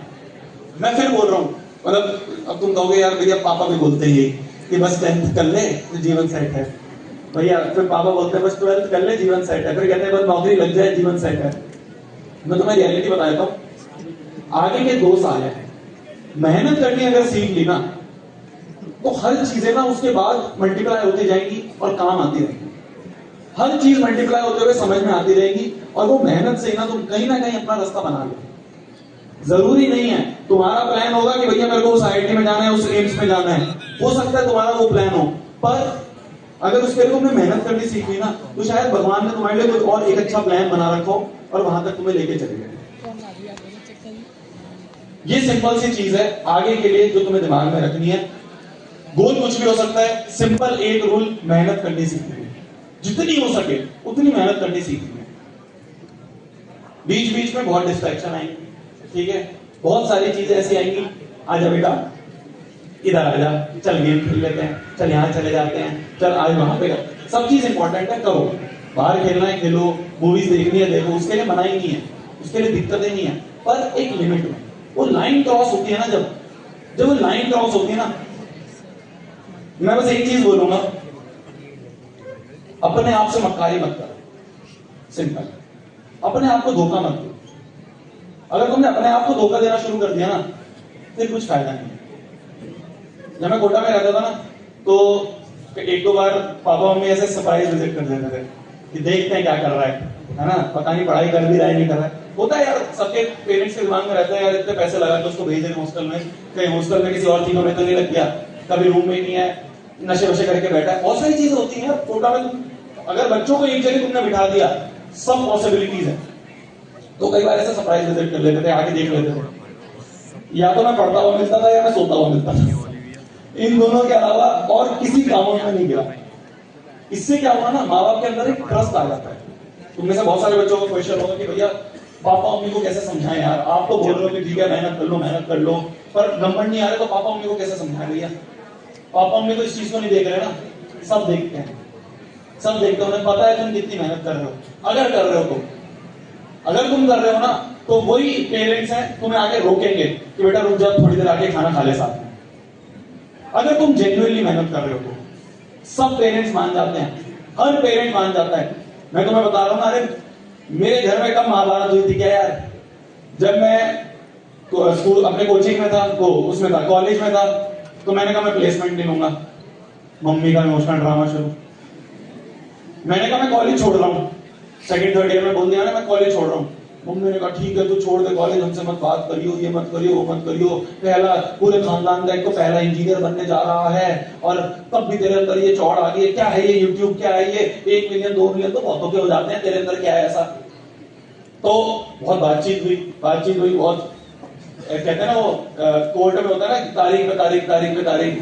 मैं फिर बोल रहा हूं, मतलब अब तुम कहोगे यार भैया पापा भी बोलते हैं कि बस 10th कर ले तो जीवन सेट है, भैया फिर पापा बोलते हैं बस 12th कर ले जीवन सेट है, फिर कहते हैं बस नौकरी लग जाए जीवन सेट है। मैं तुम्हें रियलिटी बता देता हूं, आगे के 2 साल है, मेहनत करनी अगर सीख ली ना तो हर चीजें ना उसके बाद मल्टीप्लाई होती जाएंगी और काम आती रहेगी, हर चीज मल्टीप्लाई होते हुए समझ में आती रहेगी, और वो मेहनत से ना तुम कहीं ना कहीं अपना रास्ता बना लो। जरूरी नहीं है तुम्हारा प्लान होगा कि भैया मेरे को उस आईआईटी में जाना है, उस एम्स में जाना है, हो सकता है तुम्हारा वो प्लान हो, पर अगर उसके लिए तुमने मेहनत करनी सीख ली ना तो शायद भगवान ने तुम्हारे लिए कुछ और एक अच्छा प्लान बना रखा हो और वहां तक तुम्हें लेके चले गए। ये सिंपल सी चीज है आगे के लिए जो तुम्हें दिमाग में रखनी है। गोल कुछ भी हो सकता है, सिंपल एक रूल, मेहनत करनी सीखनी है, जितनी हो सके उतनी मेहनत करनी सीखनी है। बीच बीच में बहुत डिस्ट्रैक्शन आएंगी, ठीक है, बहुत सारी चीजें ऐसी आएंगी, आजा बेटा इधर आजा, चल गेम खेल लेते हैं, चल यहाँ चले जाते हैं, चल आज वहां पे कर, सब चीज इंपॉर्टेंट है, करो, बाहर खेलना है खेलो, मूवीज देखनी है देखो, उसके लिए मनाही नहीं है, उसके लिए दिक्कतें नहीं है, पर एक लिमिट में। वो लाइन क्रॉस होती है ना, जब वो लाइन क्रॉस होती है ना, मैं बस एक चीज बोलूंगा, अपने आप से मक्कारी मत करो, सिंपल, अपने आप को धोखा मत दो। अगर तुमने अपने आप को धोखा देना शुरू कर दिया ना फिर कुछ फायदा नहीं। जब मैं कोटा में रहता था ना तो 1-2 बार पापा मम्मी ऐसे सरप्राइज विजिट कर देते थे कि देखते हैं क्या कर रहा है ना, पता नहीं पढ़ाई कर भी रहा है नहीं कर रहा है, होता है यार, सबके पेरेंट्स के दिमाग में रहता है यार इतने पैसे लगा के उसको भेज दें हॉस्टल में, कहीं हॉस्टल में किसी और चीजों में तो नहीं लग गया, कभी रूम में नहीं है, नशे वशे करके बैठा है, बहुत सारी चीजें होती हैं कोटा में। तुम अगर बच्चों को एक जगह तुमने बिठा दिया, सब पॉसिबिलिटीज है, तो कई बार ऐसा सरप्राइज विजिट कर लेते थे, आके देख लेते थे। या तो मैं पढ़ता हुआ मिलता था या मैं सोता हुआ मिलता था, इन दोनों के अलावा और किसी कामों में नहीं गिरा। इससे क्या हुआ ना, माँ बाप के अंदर एक ट्रस्ट आ जाता है। तुम में से बहुत सारे बच्चों को क्वेश्चन होगा कि भैया पापा मम्मी को कैसे समझाएं यार, आप तो बोल रहे हो कि ठीक है मेहनत कर लो, पर नंबर नहीं आ रहे तो पापा मम्मी को कैसे समझाएं भैया। पापा मम्मी तो इस चीज को नहीं देख रहे ना, सब देखते हैं, सब देखते हैं, उन्हें पता है तुम कितनी मेहनत कर रहे हो। अगर कर रहे हो तो, अगर तुम कर रहे हो ना, तो वही पेरेंट्स हैं तुम्हें आगे रोकेंगे कि बेटा रुक जाओ, थोड़ी देर आके खाना खा ले साथ में। अगर तुम जेन्युइनली मेहनत कर रहे हो तो सब पेरेंट्स मान जाते हैं, हर पेरेंट मान जाता है। मैं तुम्हें बता रहा हूं ना, अरे मेरे घर में कब महाभारत हुई थी क्या यार। जब मैं स्कूल अपने कोचिंग में था, वो उसमें था, कॉलेज में था, तो मैंने कहा मैं प्लेसमेंट नहीं लूंगा। मम्मी का इमोशनल ड्रामा शुरू। मैंने कहा मैं कॉलेज छोड़ रहा हूँ, सेकंड थर्ड ईयर में बोल दिया ना मैं कॉलेज छोड़ रहा हूँ। मम्मी ने कहा ठीक है तू छोड़ दे कॉलेज, हमसे मत बात करियो, ये मत करियो, वो मत करियो, पहला पूरे खानदान का एक तो पहला इंजीनियर बनने जा रहा है, और तब भी तेरे अंदर ये चौड़ आ गई है, क्या है ये यूट्यूब, क्या है ये 1 मिलियन 2 मिलियन तो बहुतों के हो जाते हैं, तेरे अंदर क्या है ऐसा। तो बहुत बातचीत हुई बहुत, कहते हैं ना वो कोर्ट में होता है ना, तारीख पे तारीख।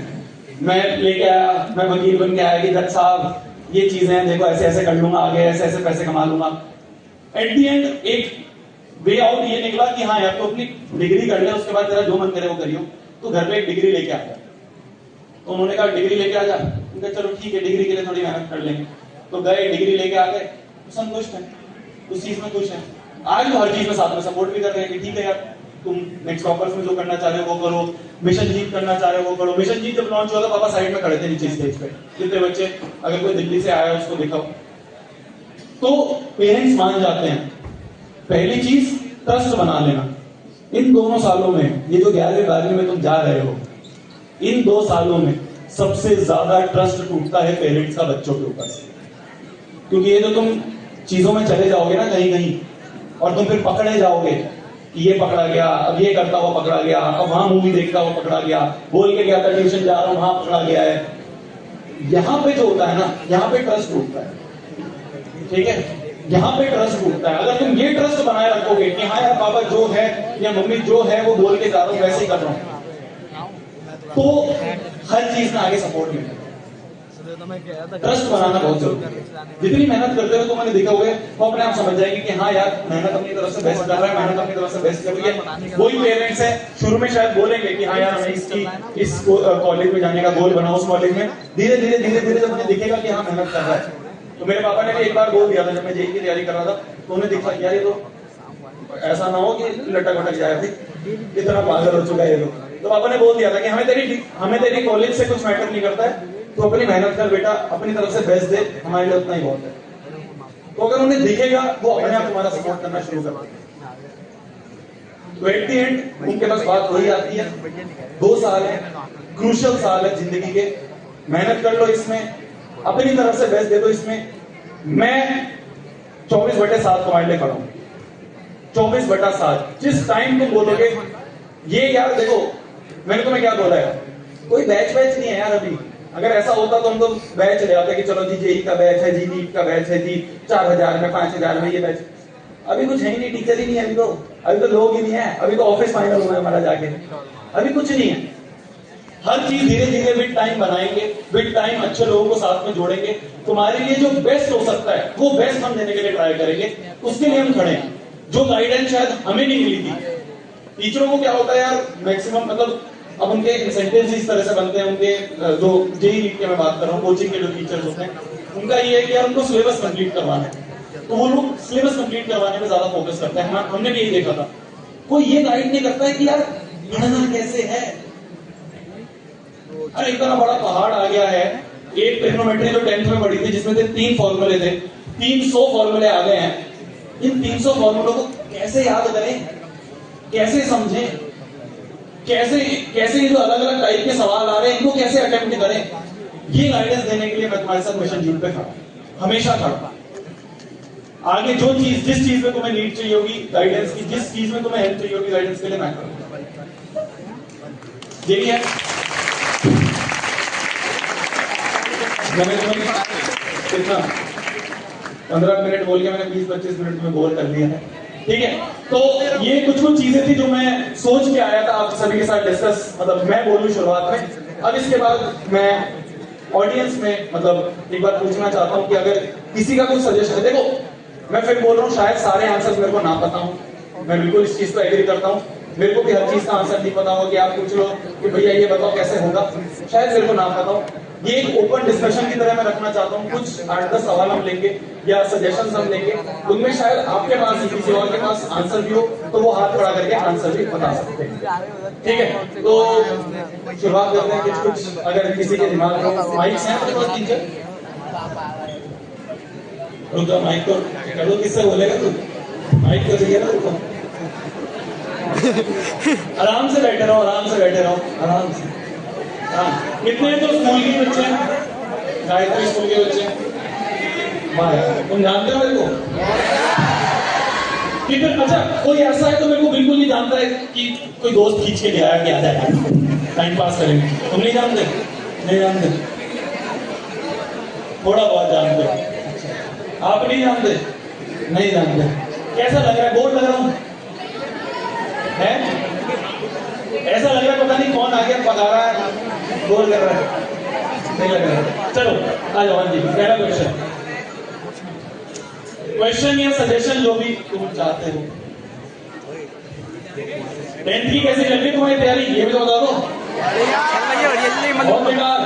मैं लेके आया, मैं वकील बन के आया कि जज साहब ये चीजें देखो, ऐसे ऐसे कर लूंगा, आगे ऐसे ऐसे पैसे कमा लूंगा। एट दी एंड एक वे आउट ये निकला कि हाँ यार तो अपनी डिग्री कर ले, उसके बाद तेरा जो मन करे वो करियो। तो घर पे एक डिग्री लेके आ गया, तो उन्होंने कहा डिग्री लेके आ जा। उनका चलो ठीक है, डिग्री के लिए थोड़ी मेहनत कर लेंगे। तो गए, डिग्री लेके आ गए, संतुष्ट है, उस चीज में खुश है। आज वो हर चीज में साथ में सपोर्ट भी कर रहे हैं कि ठीक है यार तुम नेक्स्ट टॉपर्स में जो करना चाह रहे हो वो करो, मिशन जीत करना चाह रहे हो वो करो। मिशन जीत जब लॉन्च हुआ था पापा साइड में खड़े थे नीचे स्टेज पे, जितने बच्चे, अगर कोई दिल्ली से आया उसको दिखाओ। तो पेरेंट्स मान जाते हैं। पहली चीज ट्रस्ट बना लेना। इन दोनों सालों में, ये जो 11वीं 12वीं में तुम जा रहे हो, इन 2 सालों में सबसे ज्यादा ट्रस्ट टूटता है पेरेंट्स का बच्चों के ऊपर से। क्योंकि ये जो तुम चीजों में चले जाओगे ना कहीं कहीं, और तुम फिर पकड़े जाओगे कि ये पकड़ा गया, अब ये करता हुआ पकड़ा गया, अब वहां मूवी देखता हुआ पकड़ा गया, बोल के गया था ट्यूशन जा रहा हूं वहां पकड़ा गया है। यहां पे जो होता है ना, यहां पे ट्रस्ट टूटता है, ठीक है, यहां पे ट्रस्ट टूटता है। अगर तुम ये ट्रस्ट बनाए रखोगे कि हाँ यार पापा जो है या मम्मी जो है वो बोल के जा रहा हूं, वैसे ही कर रहा हूं, तो हर चीज में आगे सपोर्ट मिलेगा। ट्रस्ट बनाना बहुत जरूरी है। जितनी मेहनत करते हो तो मैंने देखा हुआ है, वो अपने आप समझ जाएंगे कि हाँ यार मेहनत अपनी तरफ से बेस्ट कर रहा है, मेहनत अपनी तरफ से बेस्ट कर रही है। वही पेरेंट्स है शुरू में शायद बोलेंगे कि हाँ यार हमें इस कॉलेज में जाने का गोल बनाओ, उस कॉलेज में धीरे धीरे जब मुझे दिखेगा कि हाँ मेहनत कर रहा है। तो मेरे पापा ने भी एक बार बोल दिया था जब मैं जेईई की तैयारी कर रहा था, तो उन्हें दिखा यार ये तो ऐसा ना हो कि लटक वटक जाए, इतना पागल हो चुका है ये लोग। तो पापा ने बोल दिया था कि हमें तेरी कॉलेज से कुछ मैटर नहीं करता है, तो अपनी मेहनत कर बेटा, अपनी तरफ से बेस्ट दे, हमारे लिए उतना ही बहुत है। तो अगर उन्हें दिखेगा वो अपने आप तुम्हारा सपोर्ट करना शुरू कर देंगे। तो एट दी एंड उनके पास बात वही आती है, 2 साल है, क्रूशियल साल है जिंदगी के, मेहनत कर लो इसमें, अपनी तरफ से बेस्ट दे दो इसमें। मैं 24/7 तुम्हारे लिए खड़ा हूं, 24/7। जिस टाइम तुम बोलोगे ये यार देखो मैंने तुम्हें क्या बोला है, कोई बैच नहीं है यार अभी। अगर ऐसा होता तो हम तो बैच ले आते कि चलो जी जेईई का बैच है, जी नीट का बैच है, जी 4000 में 5000 में ये बैच। अभी कुछ है ही नहीं, टीचर ही नहीं है अभी तो लोग ही नहीं है, अभी तो ऑफिस फाइनल हुआ है हमारा जाके, अभी कुछ नहीं है। हर चीज धीरे धीरे विद टाइम बनाएंगे, विद टाइम अच्छे लोगों को साथ में जोड़ेंगे। तुम्हारे लिए जो बेस्ट हो सकता है वो बेस्ट हम देने के लिए ट्राई करेंगे, उसके लिए हम खड़े हैं। जो गाइडेंस शायद हमें नहीं मिली थी, टीचरों को क्या होता है यार मैक्सिमम, मतलब अब उनके इंसेंटिव्स इस तरह से बनते हैं, उनके जो जेईई की मैं बात कर रहा हूँ, कोचिंग के जो टीचर्स होते हैं उनका ये है कि यार उनको सिलेबस कंप्लीट करवाना है, तो वो लोग सिलेबस कंप्लीट करवाने में ज्यादा फोकस करते हैं। हमने भी यही देखा था, कोई ये गाइड नहीं करता है कि यार पढ़ना कैसे है। अरे इतना बड़ा पहाड़ आ गया है, एक ट्रिग्नोमेट्री जो 10th में पढ़ी थी जिसमें थे 3 फॉर्मूले थे, 300 फॉर्मूले आ गए हैं। इन 300 फॉर्मूलों को कैसे याद करें, कैसे समझें, कैसे ये जो अलग अलग टाइप के सवाल आ रहे हैं इनको कैसे अटेम्प्ट करें, ये गाइडेंस देने के लिए मैं तुम्हारे साथ मिशन जीत पे खड़ा, हमेशा खड़ा। आगे जो चीज, जिस चीज में तुम्हें नीड चाहिए होगी गाइडेंस की, जिस चीज में तुम्हें हेल्प चाहिए होगी गाइडेंस के लिए, मैं करूंगा। यही है मैंने तुम्हें कितना 15 मिनट बोल के मैंने 20-25 मिनट में बोल कर दिया है। ठीक है, तो ये कुछ चीजें थी जो मैं सोच के आया था आप सभी के साथ डिस्कस, मतलब मैं बोलूं शुरुआत में। अब इसके बाद मैं ऑडियंस में मतलब एक बार पूछना चाहता हूं कि अगर किसी का कुछ सजेशन है, देखो मैं फिर बोल रहा हूं शायद सारे आंसर मेरे को ना पता हूं, मैं बिल्कुल इस चीज पर एग्री करता हूं, मेरे को भी हर चीज का आंसर नहीं पता होगा कि आप पूछ लो कि भैया ये बताओ कैसे होगा, शायद मेरे को ना पता हो। ये एक ओपन डिस्कशन की तरह मैं रखना चाहता हूँ, कुछ 8-10 सवाल हम लेंगे या सजेशंस हम लेंगे, उनमें शायद आपके पास किसी और के पास आंसर भी हो तो वो हाथ खड़ा करके आंसर भी बता सकते हैं, ठीक है। तो शुरुआत करते हैं कुछ अगर किसी के दिमाग में माइक है आपके पास टीचर, रुको माइक को कर दो, किससे बोलेगा तू, माइक को चाहिए ना, रुको आराम से बैठे रहो, आराम से बैठे रहो, आराम से। हाँ, कितने तो स्कूल के बच्चे हैं, गायत्री स्कूल के बच्चे हैं, तुम जानते हो मेरे को कितने? अच्छा कोई ऐसा है तो मेरे को बिल्कुल नहीं जानता है कि कोई दोस्त खींच के ले आया कि आ जाएगा टाइम पास करेंगे, तुम नहीं जानते? नहीं जानते, थोड़ा बहुत जानते हो, आप नहीं जानते? नहीं जानते, कैसा लग रहा है? बोर लग रहा हूं है? ऐसा लग रहा है पता नहीं कौन आ गया पका रहा है, बोर कर रहा है, नहीं लग रहा है। चलो आ जाओ जी, पहला क्वेश्चन या सजेशन जो भी तुम चाहते हो। 10th की कैसी चल रही है तुम्हारी तैयारी, ये भी तो बता दो। बहुत बेकार,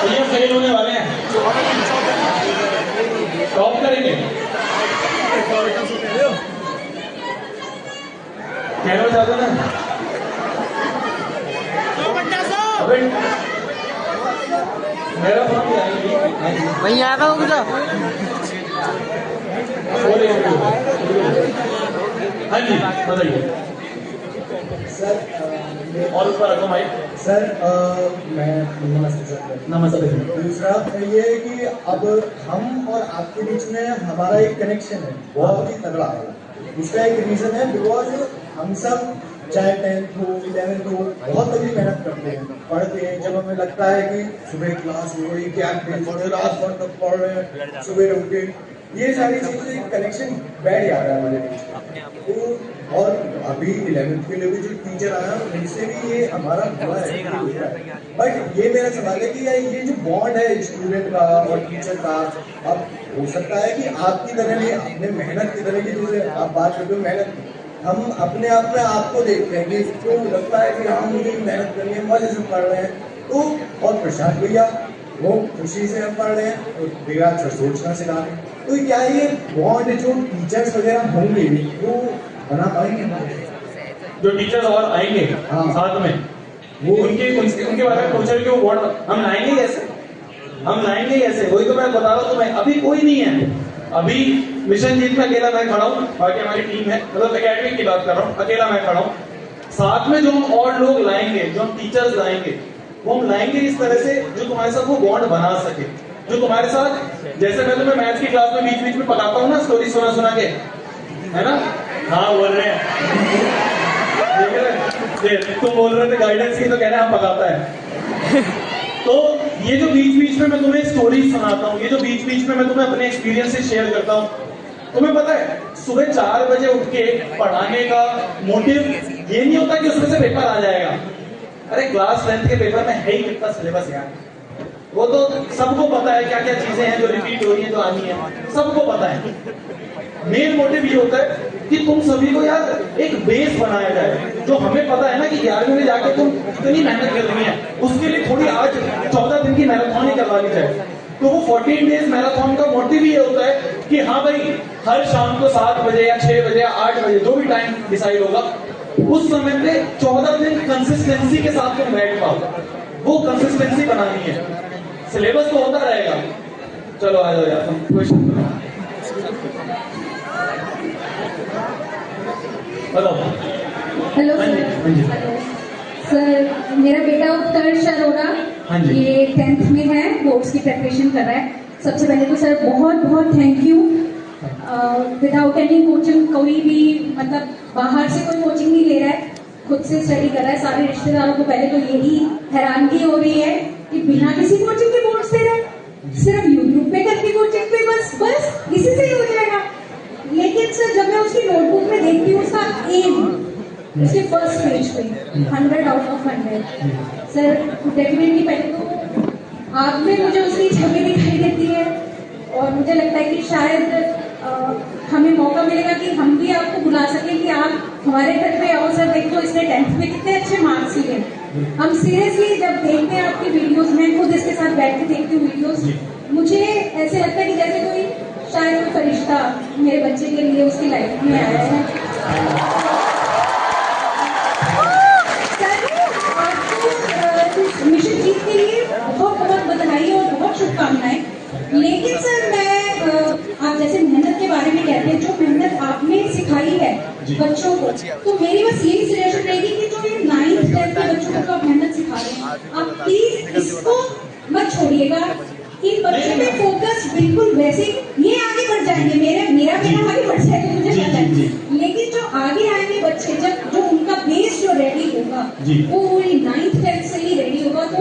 ये फेल होने वाले हैं, टॉप करेंगे, कहना चाहते ना मेरा फोन वहीं आया था मुझे। हाँ जी बताइए सर। और ऊपर रखो माइक। सर मैं नमस्ते सर। नमस्ते। दूसरा ये है कि अब हम और आपके बीच में हमारा एक कनेक्शन है बहुत ही तगड़ा है। उसका एक रीजन है बिकॉज हम सब चाहे 10th हो 11th हो बहुत तगड़ी मेहनत करते हैं, पढ़ते हैं। जब हमें लगता है कि सुबह क्लास हो रही, क्या रात भर तक पढ़ रहे हैं, सुबह उठे, ये सारी चीजें कनेक्शन बैठ जा रहा है हमारे बीच। तो और अभी 11th के लिए भी जो टीचर आया उनसे भी ये हमारा हुआ है। बट ये मेरा सवाल है कि ये जो बॉन्ड है स्टूडेंट का और टीचर का, अब हो सकता है कि आपकी तरह नहीं, अपने मेहनत की तरह की जैसे आप बात करते हो मेहनत, हम अपने आप में आपको देखते हैं कि इसको लगता है कि हम मुझे मेहनत करनी है, मजे से पढ़ रहे हैं। तो और प्रशांत भैया वो खुशी से हम पढ़ रहे हैं और विराट सर सोचना सिखा रहे हैं। तो क्या ये बॉन्ड जो टीचर्स वगैरह होंगे वो बना पाएंगे? जो टीचर्स और आएंगे हाँ साथ में, वो उनके बारे में पूछा कि वो बॉन्ड हम लाएंगे कैसे, हम लाएंगे कैसे? वही तो मैं बता रहा हूँ तुम्हें, अभी कोई नहीं है। अभी मिशन जीत में अकेला मैं खड़ा हूँ, बाकी हमारी टीम है, मतलब एकेडमिक की बात कर रहा हूँ, अकेला मैं खड़ा हूँ। साथ में जो हम और लोग लाएंगे, जो हम टीचर्स लाएंगे, वो हम लाएंगे इस तरह से जो तुम्हारे साथ वो बॉन्ड बना सके, जो तुम्हारे साथ, जैसे मैं तुम्हें मैथ्स की क्लास में बीच बीच में पढ़ाता हूँ ना स्टोरी सुना के, है ना? हाँ बोल रहे हैं, तुम बोल रहे थे गाइडेंस की, तो कह रहे हैं हम पकाता है। तो ये जो बीच बीच में मैं तुम्हें स्टोरीज सुनाता हूँ, ये जो बीच बीच में मैं तुम्हें अपने एक्सपीरियंसेस शेयर करता हूँ, तुम्हें पता है सुबह 4 बजे उठ के पढ़ाने का मोटिव ये नहीं होता कि उसमें से पेपर आ जाएगा। अरे क्लास 10th के पेपर में है ही कितना सिलेबस यार, वो तो सबको पता है क्या क्या चीजें हैं जो रिपीट हो रही है, जो आनी है, सबको पता है। मेन मोटिव ये होता है कि तुम सभी को यार एक बेस बनाया जाए, जो हमें पता है ना कि 11वीं में जाके तुम इतनी मेहनत करनी है, उसके लिए थोड़ी आज 14 दिन की मैराथन ही करवानी चाहिए। तो वो 14 डेज मैराथन का मोटिव ये होता है कि हाँ भाई हर शाम को 7 बजे या 6 बजे या 8 बजे जो भी टाइम डिसाइड होगा, उस समय पे 14 दिन कंसिस्टेंसी के साथ तुम बैठ पाओ, वो कंसिस्टेंसी बनानी है। सिलेबस तो होता रहेगा। चलो आ जाओ यार, क्वेश्चन हेलो सर, मेरा बेटा उत्कर्ष अरोड़ा, ये 10th में है, बोर्ड्स की प्रिपरेशन कर रहा है। सबसे पहले तो सर बहुत बहुत thank you. Without any coaching, कोई भी मतलब बाहर से कोई कोचिंग नहीं ले रहा है, खुद से स्टडी कर रहा है। सारे रिश्तेदारों को पहले तो यही हैरानगी हो रही है कि बिना किसी कोचिंग के बोर्ड्स दे रहा है, सिर्फ यूट्यूब पे करके कोचिंग पे, बस इसी से ही हो जाएगा। लेकिन सर जब मैं उसकी नोटबुक में देखती हूँ उसका एम, उसके फर्स्ट पेज पे 100 आउट ऑफ 100। सर डेफिनेटली पहले तो आप में मुझे उसकी छवि दिखाई देती है, और मुझे लगता है कि शायद हमें मौका मिलेगा कि हम भी आपको बुला सकें कि आप हमारे घर पे आओ। सर देखो इसने 10th में कितने अच्छे मार्क्स लिए। हम सीरियसली जब देखते हैं आपकी वीडियोस, मैं खुद इसके साथ बैठ के देखती हूँ वीडियोस, मुझे ऐसे लगता है कि जैसे कोई शायद कोई फरिश्ता मेरे बच्चे के लिए उसकी लाइफ में आया है। आपको मिशन जीत के लिए बहुत बहुत बधाई और बहुत शुभकामनाएं। लेकिन सर मैं आप जैसे मेहनत के बारे में कहते हैं, जो मेहनत आपने सिखाई है बच्चों को, तो मेरी बस यही सजेशन रहेगी कि जो ये 9th 10th के बच्चों को आप मेहनत सिखा रहे हैं, आप प्लीज इसको मत छोड़िएगा। इन बच्चों पे फोकस बिल्कुल वैसे, ये आगे बढ़ जाएंगे, मेरा बेटा आगे बढ़ जाएगा मुझे पता है, लेकिन जो आगे आएंगे बच्चे, जब जो उनका बेस जो रेडी होगा वो वही 9th 10th से ही रेडी होगा। तो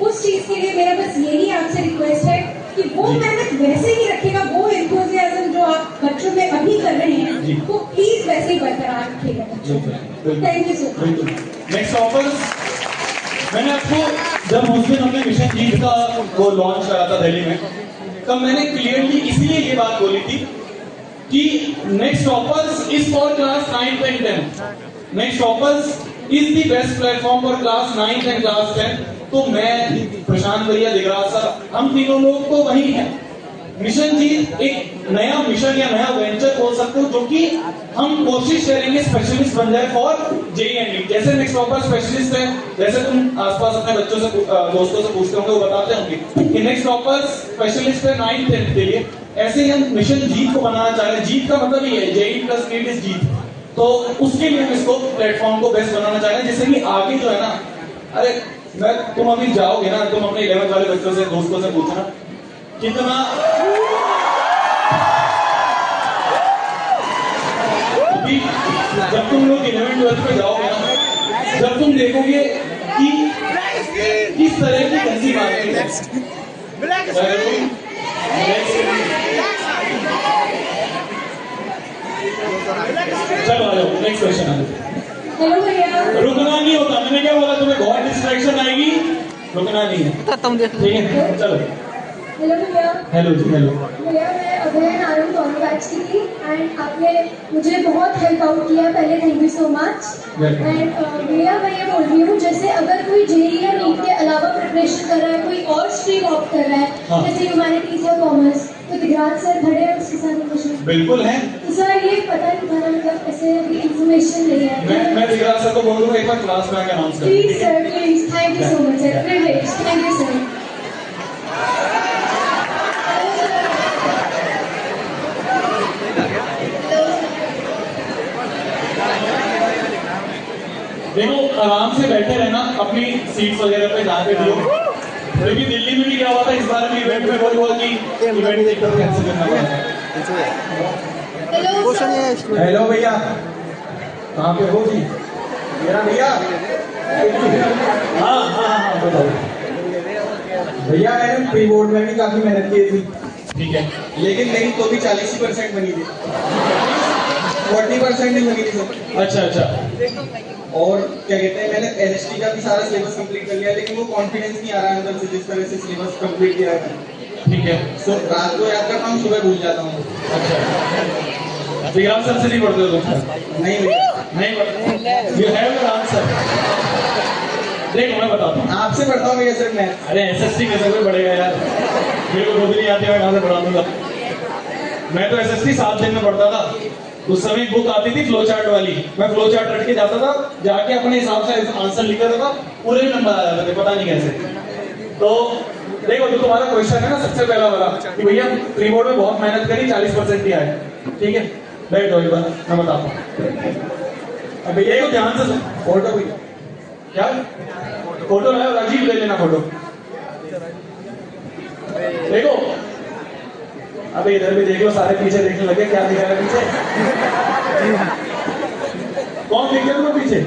उस चीज के लिए मेरा बस यही आपसे रिक्वेस्ट है कि वो मेहनत वैसे ही रखेगा, वो एंथुसियाज्म जो आप बच्चों में अभी कर रहे हैं वो प्लीज वैसे ही बरकरार रखेगा बच्चों में। Thank you so much. Next offers, मैंने आपको जब उस दिन हमने मिशन जीत का वो लॉन्च करा था दिल्ली में, तब मैंने क्लियरली इसलिए ये बात बोली थी कि next offers is for class 9th and 10th। Next offers is the best platform for class 9th and class 10th। तो मैं, प्रशांत भैया, दिगराज सर, हम तीनों लोग तो वही हैं। मिशन जीत एक नया मिशन या नया वेंचर बोल सकते हो, जो कि हम कोशिश करेंगे स्पेशलिस्ट बन जाए फॉर जेईई एंड नीट। जैसे नेक्स्ट टॉपर स्पेशलिस्ट है, जैसे तुम आसपास अपने बच्चों से दोस्तों से पूछते होंगे, वो बताते होंगे कि नेक्स्ट टॉपर स्पेशलिस्ट है 9th 10th के लिए, ऐसे ही हम मिशन जीत को बनाना चाह रहे हैं। जीत का मतलब ये है जेईई प्लस नीट इज जीत। तो उसके लिए हम इसको प्लेटफॉर्म को बेस्ट बनाना चाह रहे हैं, जिससे कि आगे जो है ना, अरे तुम अभी जाओगे ना, तुम अपने 11th वाले बच्चों से, दोस्तों से पूछना कितना जब तुम लोग 11th 12th में जाओगे ना, जब तुम देखोगे कि किस तरह की गंदी बातें, चलो आ जाओ नेक्स्ट क्वेश्चन आ जाओ। हेलो भैया। रुकना नहीं होता, मैंने क्या बोला तुम्हें, बहुत डिस्ट्रैक्शन आएगी, रुकना नहीं है, ठीक है चलो। हेलो भैया। हेलो जी, हेलो भैया, मैं अभयन आरम दोनों बैच की थी एंड आपने मुझे बहुत हेल्प आउट किया, पहले thank you so much. And भैया मैं ये बोल रही हूँ, जैसे अगर कोई जेईई या नीट के अलावा प्रिपरेशन कर रहा है, कोई और स्ट्रीम ऑप्ट कर रहा है, जैसे ह्यूमैनिटीज या कॉमर्स, तो दिगराज सर खड़े हैं उसके साथ मुझे बिल्कुल है। तो सर ये पता नहीं था, मतलब ऐसे इन्फॉर्मेशन नहीं है। मैं दिगराज सर को बोल दूंगा एक बार क्लास में आके अनाउंस कर। Please sir, please, thank you so much sir, privilege, thank you sir. देखो आराम से बैठे रहना अपनी सीट्स वगैरह पे जाके भी हो, क्योंकि दिल्ली में भी क्या हुआ था इस बार भी इवेंट में वही हुआ कि इवेंट एकदम कैंसिल करना पड़ा। हेलो भैया, कहाँ पे हो जी? मेरा भैया, हाँ हाँ हाँ बताओ भैया। मैंने प्री बोर्ड में भी काफी मेहनत की थी, ठीक है, लेकिन मेरी तो भी 40% बनी थी, 40% नहीं बनी थी। अच्छा अच्छा। और क्या कहते हैं, मैंने एसएसटी का भी सारा सिलेबस कंप्लीट कर लिया, लेकिन वो कॉन्फिडेंस नहीं आ रहा है अंदर से, जिस तरह से सिलेबस कंप्लीट किया है। ठीक है, सो रात को याद करता हूँ, सुबह भूल जाता हूँ। अच्छा, दिगराज सर से नहीं पढ़ते हो तुम? नहीं नहीं पढ़ते। You have your answer. देखो मैं बताता हूँ, आपसे पढ़ता हूँ भैया सर मैं। अरे एसएसटी कैसे कोई पढ़ेगा यार, मेरे को खुद नहीं आती, मैं कहाँ से पढ़ा दूंगा। मैं तो एसएसटी 7 दिन में पढ़ता था। उस समय बुक आती थी फ्लो चार्ट वाली, मैं फ्लो चार्ट रट के जाता था, जाके अपने हिसाब से आंसर लिख देता था, पूरे नंबर आ जाते थे, पता नहीं कैसे। तो देखो जो तुम्हारा क्वेश्चन है ना सबसे पहला वाला कि भैया प्री बोर्ड में बहुत मेहनत करी, 40% ही आए, ठीक है, बैठो एक बार मैं बताता हूँ। अब भैया को ध्यान से फोटो भी क्या फोटो है, राजीव ले लेना फोटो। देखो अबे इधर भी देख लो, सारे पीछे देखने लगे, क्या दिख रहा है पीछे? कौन दिख रहा है तुम्हें पीछे?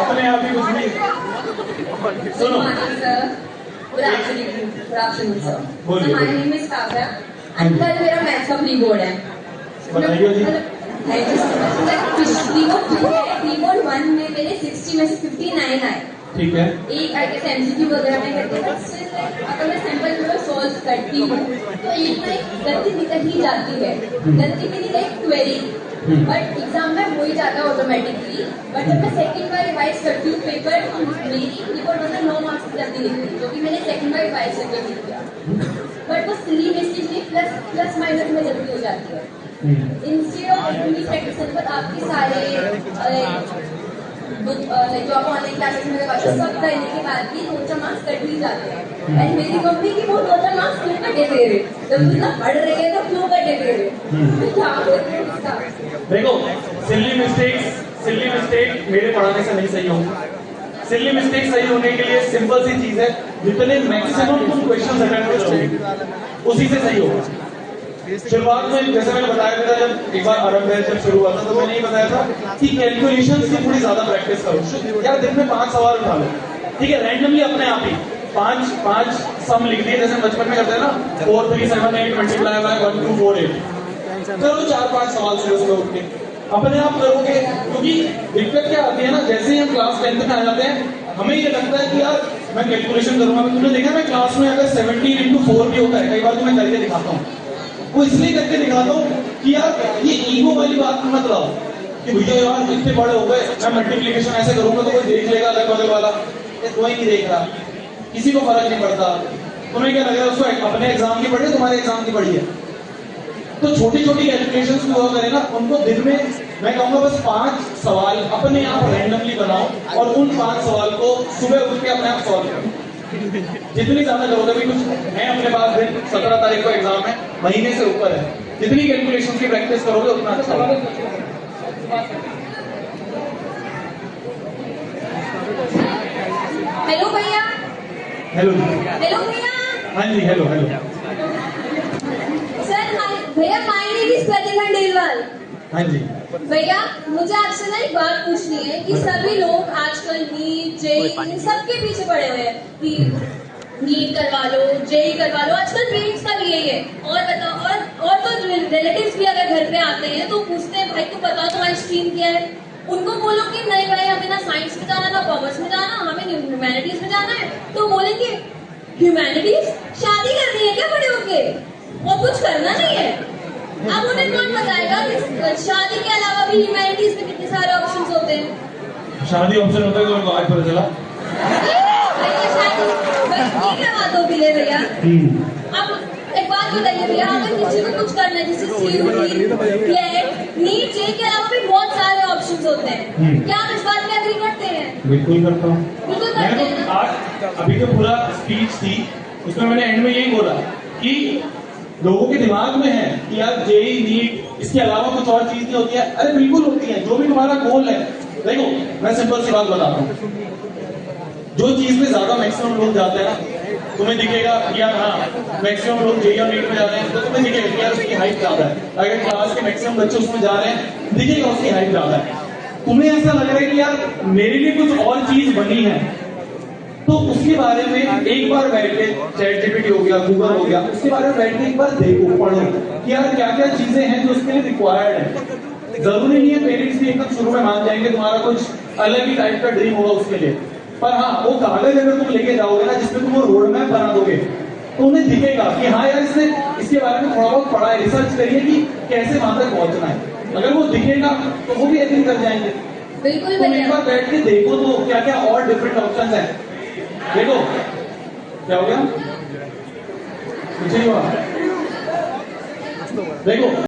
अपने आप ही कुछ नहीं। सुनो बोलिए। My name is Kavya and कल मेरा मैथ्स का प्री बोर्ड है, बताइए जी। कीबोर्ड 1 में मेरे 60 में से 59 आए। ठीक है। एक आई गेस एमसीक्यू वगैरह में करते हैं, अगर मैं सिंपल में सॉल्व करती हूँ तो एक ना एक गलती निकल ही जाती है। गलती मेरी लाइक क्वेरी, बट एग्जाम में हो ही जाता है ऑटोमेटिकली। बट जब मैं सेकंड बार रिवाइज करती हूँ पेपर, तो मेरी कीबोर्ड मतलब 9 मार्क्स की गलती निकली, जो कि मैंने सेकंड बार रिवाइज करके नहीं किया। बट वो सिली मिस्टेक नहीं, प्लस माइनस में गलती हो जाती है। इंस्टेड ऑफ पूरी प्रैक्टिस करने पर आपके सारे जो आप ऑनलाइन क्लासेस में करवाते सब करने के बाद भी 2-4 मार्क्स कट ही जाते हैं। एंड मेरी मम्मी की वो 2-4 मार्क्स क्यों कटे तेरे, जब तू इतना पढ़ रही है तो क्यों कटे तेरे? मैं क्या बोलूं इसका? देखो, सिली मिस्टेक मेरे पढ़ाने से नहीं सही होगी। सिली मिस्टेक सही होने के लिए सिंपल सी चीज है, जितने मैक्सिमम तुम क्वेश्चन अटेम्प्ट करोगे उसी से सही होगा। शुरुआत में जैसे मैंने बताया था, जब एक बार आरंभ जब शुरू हुआ था तो मैंने ये बताया था कि कैलकुलेशंस की थोड़ी ज्यादा प्रैक्टिस करो। यार दिन में 5 सवाल उठा लो, ठीक है, रैंडमली अपने आप ही 5 सम लिख दिए, जैसे बचपन में करते हैं ना, 4 3 7 8 मल्टीप्लाई बाय 1 2 4 8। करो 4-5 सवाल सुबह सुबह उठ के, अपने आप करोगे। क्योंकि दिक्कत क्या आती है ना, जैसे ही हम क्लास 10th में आ जाते हैं, हमें ये लगता है कि यार मैं कैलकुलेशन करूंगा। तुमने देखा मैं क्लास में अगर 17 into 4 भी होता है, कई बार तो मैं करके दिखाता हूँ। वो इसलिए करके दिखाता हूँ कि यार ये ईगो वाली बात मत लाओ कि भैया यार इतने बड़े हो गए, मैं मल्टीप्लिकेशन ऐसे करूंगा तो कोई देख लेगा अगल बगल वाला। ये कोई नहीं देख रहा, किसी को फर्क नहीं पड़ता। तुम्हें क्या लग रहा है उसको अपने एग्जाम की पढ़ी है, तुम्हारे एग्जाम की पढ़ी है? तो छोटी छोटी कैलकुलेशंस भी हुआ करें ना, उनको दिन में मैं कहूंगा बस 5 सवाल अपने आप रैंडमली बनाओ और उन 5 सवाल को सुबह उठ के अपने आप सॉल्व करो। जितनी ज्यादा करोगे, भी कुछ है अपने पास दिन 17 तारीख को एग्जाम है, महीने से ऊपर है, जितनी कैलकुलेशन की प्रैक्टिस करोगे उतना अच्छा होगा। हेलो भैया। हेलो हेलो भैया। हाँ जी, हेलो सर भैया, माय नेम इज प्रतिभा डेलवाल। हाँ जी भैया, मुझे आपसे ना एक बात पूछनी है कि सभी लोग आजकल नीट जेई इन सबके पीछे पड़े हुए हैं कि नीट करवा लो, जेई करवा लो। आजकल पेरेंट्स का भी यही है। और बताओ, और तो रिलेटिव्स भी अगर घर पे आते हैं तो पूछते हैं भाई तुम बताओ तुम्हारी स्ट्रीम क्या है। उनको बोलो कि नहीं भाई हमें ना साइंस में जाना ना कॉमर्स में जाना, हमें ह्यूमैनिटीज में जाना है, तो बोलेंगे ह्यूमैनिटीज, शादी करनी है क्या बड़े होके, और कुछ करना नहीं है। अब उन्हें कौन बताएगा कि शादी के अलावा भी ह्यूमैनिटीज में कितने सारे ऑप्शंस होते हैं। शादी ऑप्शन होता है तो उनको आज पता चला। ठीक है, बात होगी ले भैया। अब एक बात बताइए भैया, अगर किसी को कुछ करना है जैसे सीयूटी, नीट जेई के अलावा भी बहुत सारे ऑप्शंस होते हैं, क्या आप इस बात में एग्री करते हैं? बिल्कुल करता हूँ। बिल्कुल करते हैं। आज अभी जो पूरा स्पीच थी उसमें मैंने एंड में यही बोला कि लोगों के दिमाग में है कि यार जेई नीट इसके अलावा कुछ और चीज नहीं होती है। अरे बिल्कुल होती है, जो भी तुम्हारा गोल है। देखो मैं सिंपल सी बात बताता हूँ, जो चीज में ज्यादा मैक्सिमम लोग जाते हैं ना, तुम्हें दिखेगा यार हाँ मैक्सिमम लोग जेई और नीट में जा रहे हैं, तो तुम्हें दिखेगा कि यार उसकी हाइट ज्यादा है। अगर क्लास के मैक्सिमम बच्चे उसमें जा रहे हैं, दिखेगा उसकी हाइट ज्यादा है। तुम्हें ऐसा लग रहा है कि यार मेरे लिए कुछ और चीज बनी है, तो उसके बारे में एक बार बैठ के, चैट जीपीटी हो गया, गूगल हो गया, उसके बारे में बैठ के एक बार देखो, पढ़ो कि यार क्या क्या चीजें हैं जो उसके लिए रिक्वायर्ड है। जरूरी नहीं है पेरेंट्स भी एकदम शुरू में मान जाएंगे, तुम्हारा कुछ अलग ही टाइप का ड्रीम होगा उसके लिए। पर हाँ, वो कागज अगर तुम लेके जाओगे ना जिसमें तुम वो रोड मैप बना दोगे, तो उन्हें दिखेगा कि हाँ यार इसने इसके बारे में थोड़ा बहुत पढ़ा है, रिसर्च करिए कि कैसे वहां तक पहुंचना है। अगर वो दिखेगा तो वो भी एग्री कर जाएंगे। बिल्कुल तुम एक बार बैठ के देखो तो क्या क्या और डिफरेंट ऑप्शन है। देखो क्या हो गया, कुछ नहीं हुआ। देखो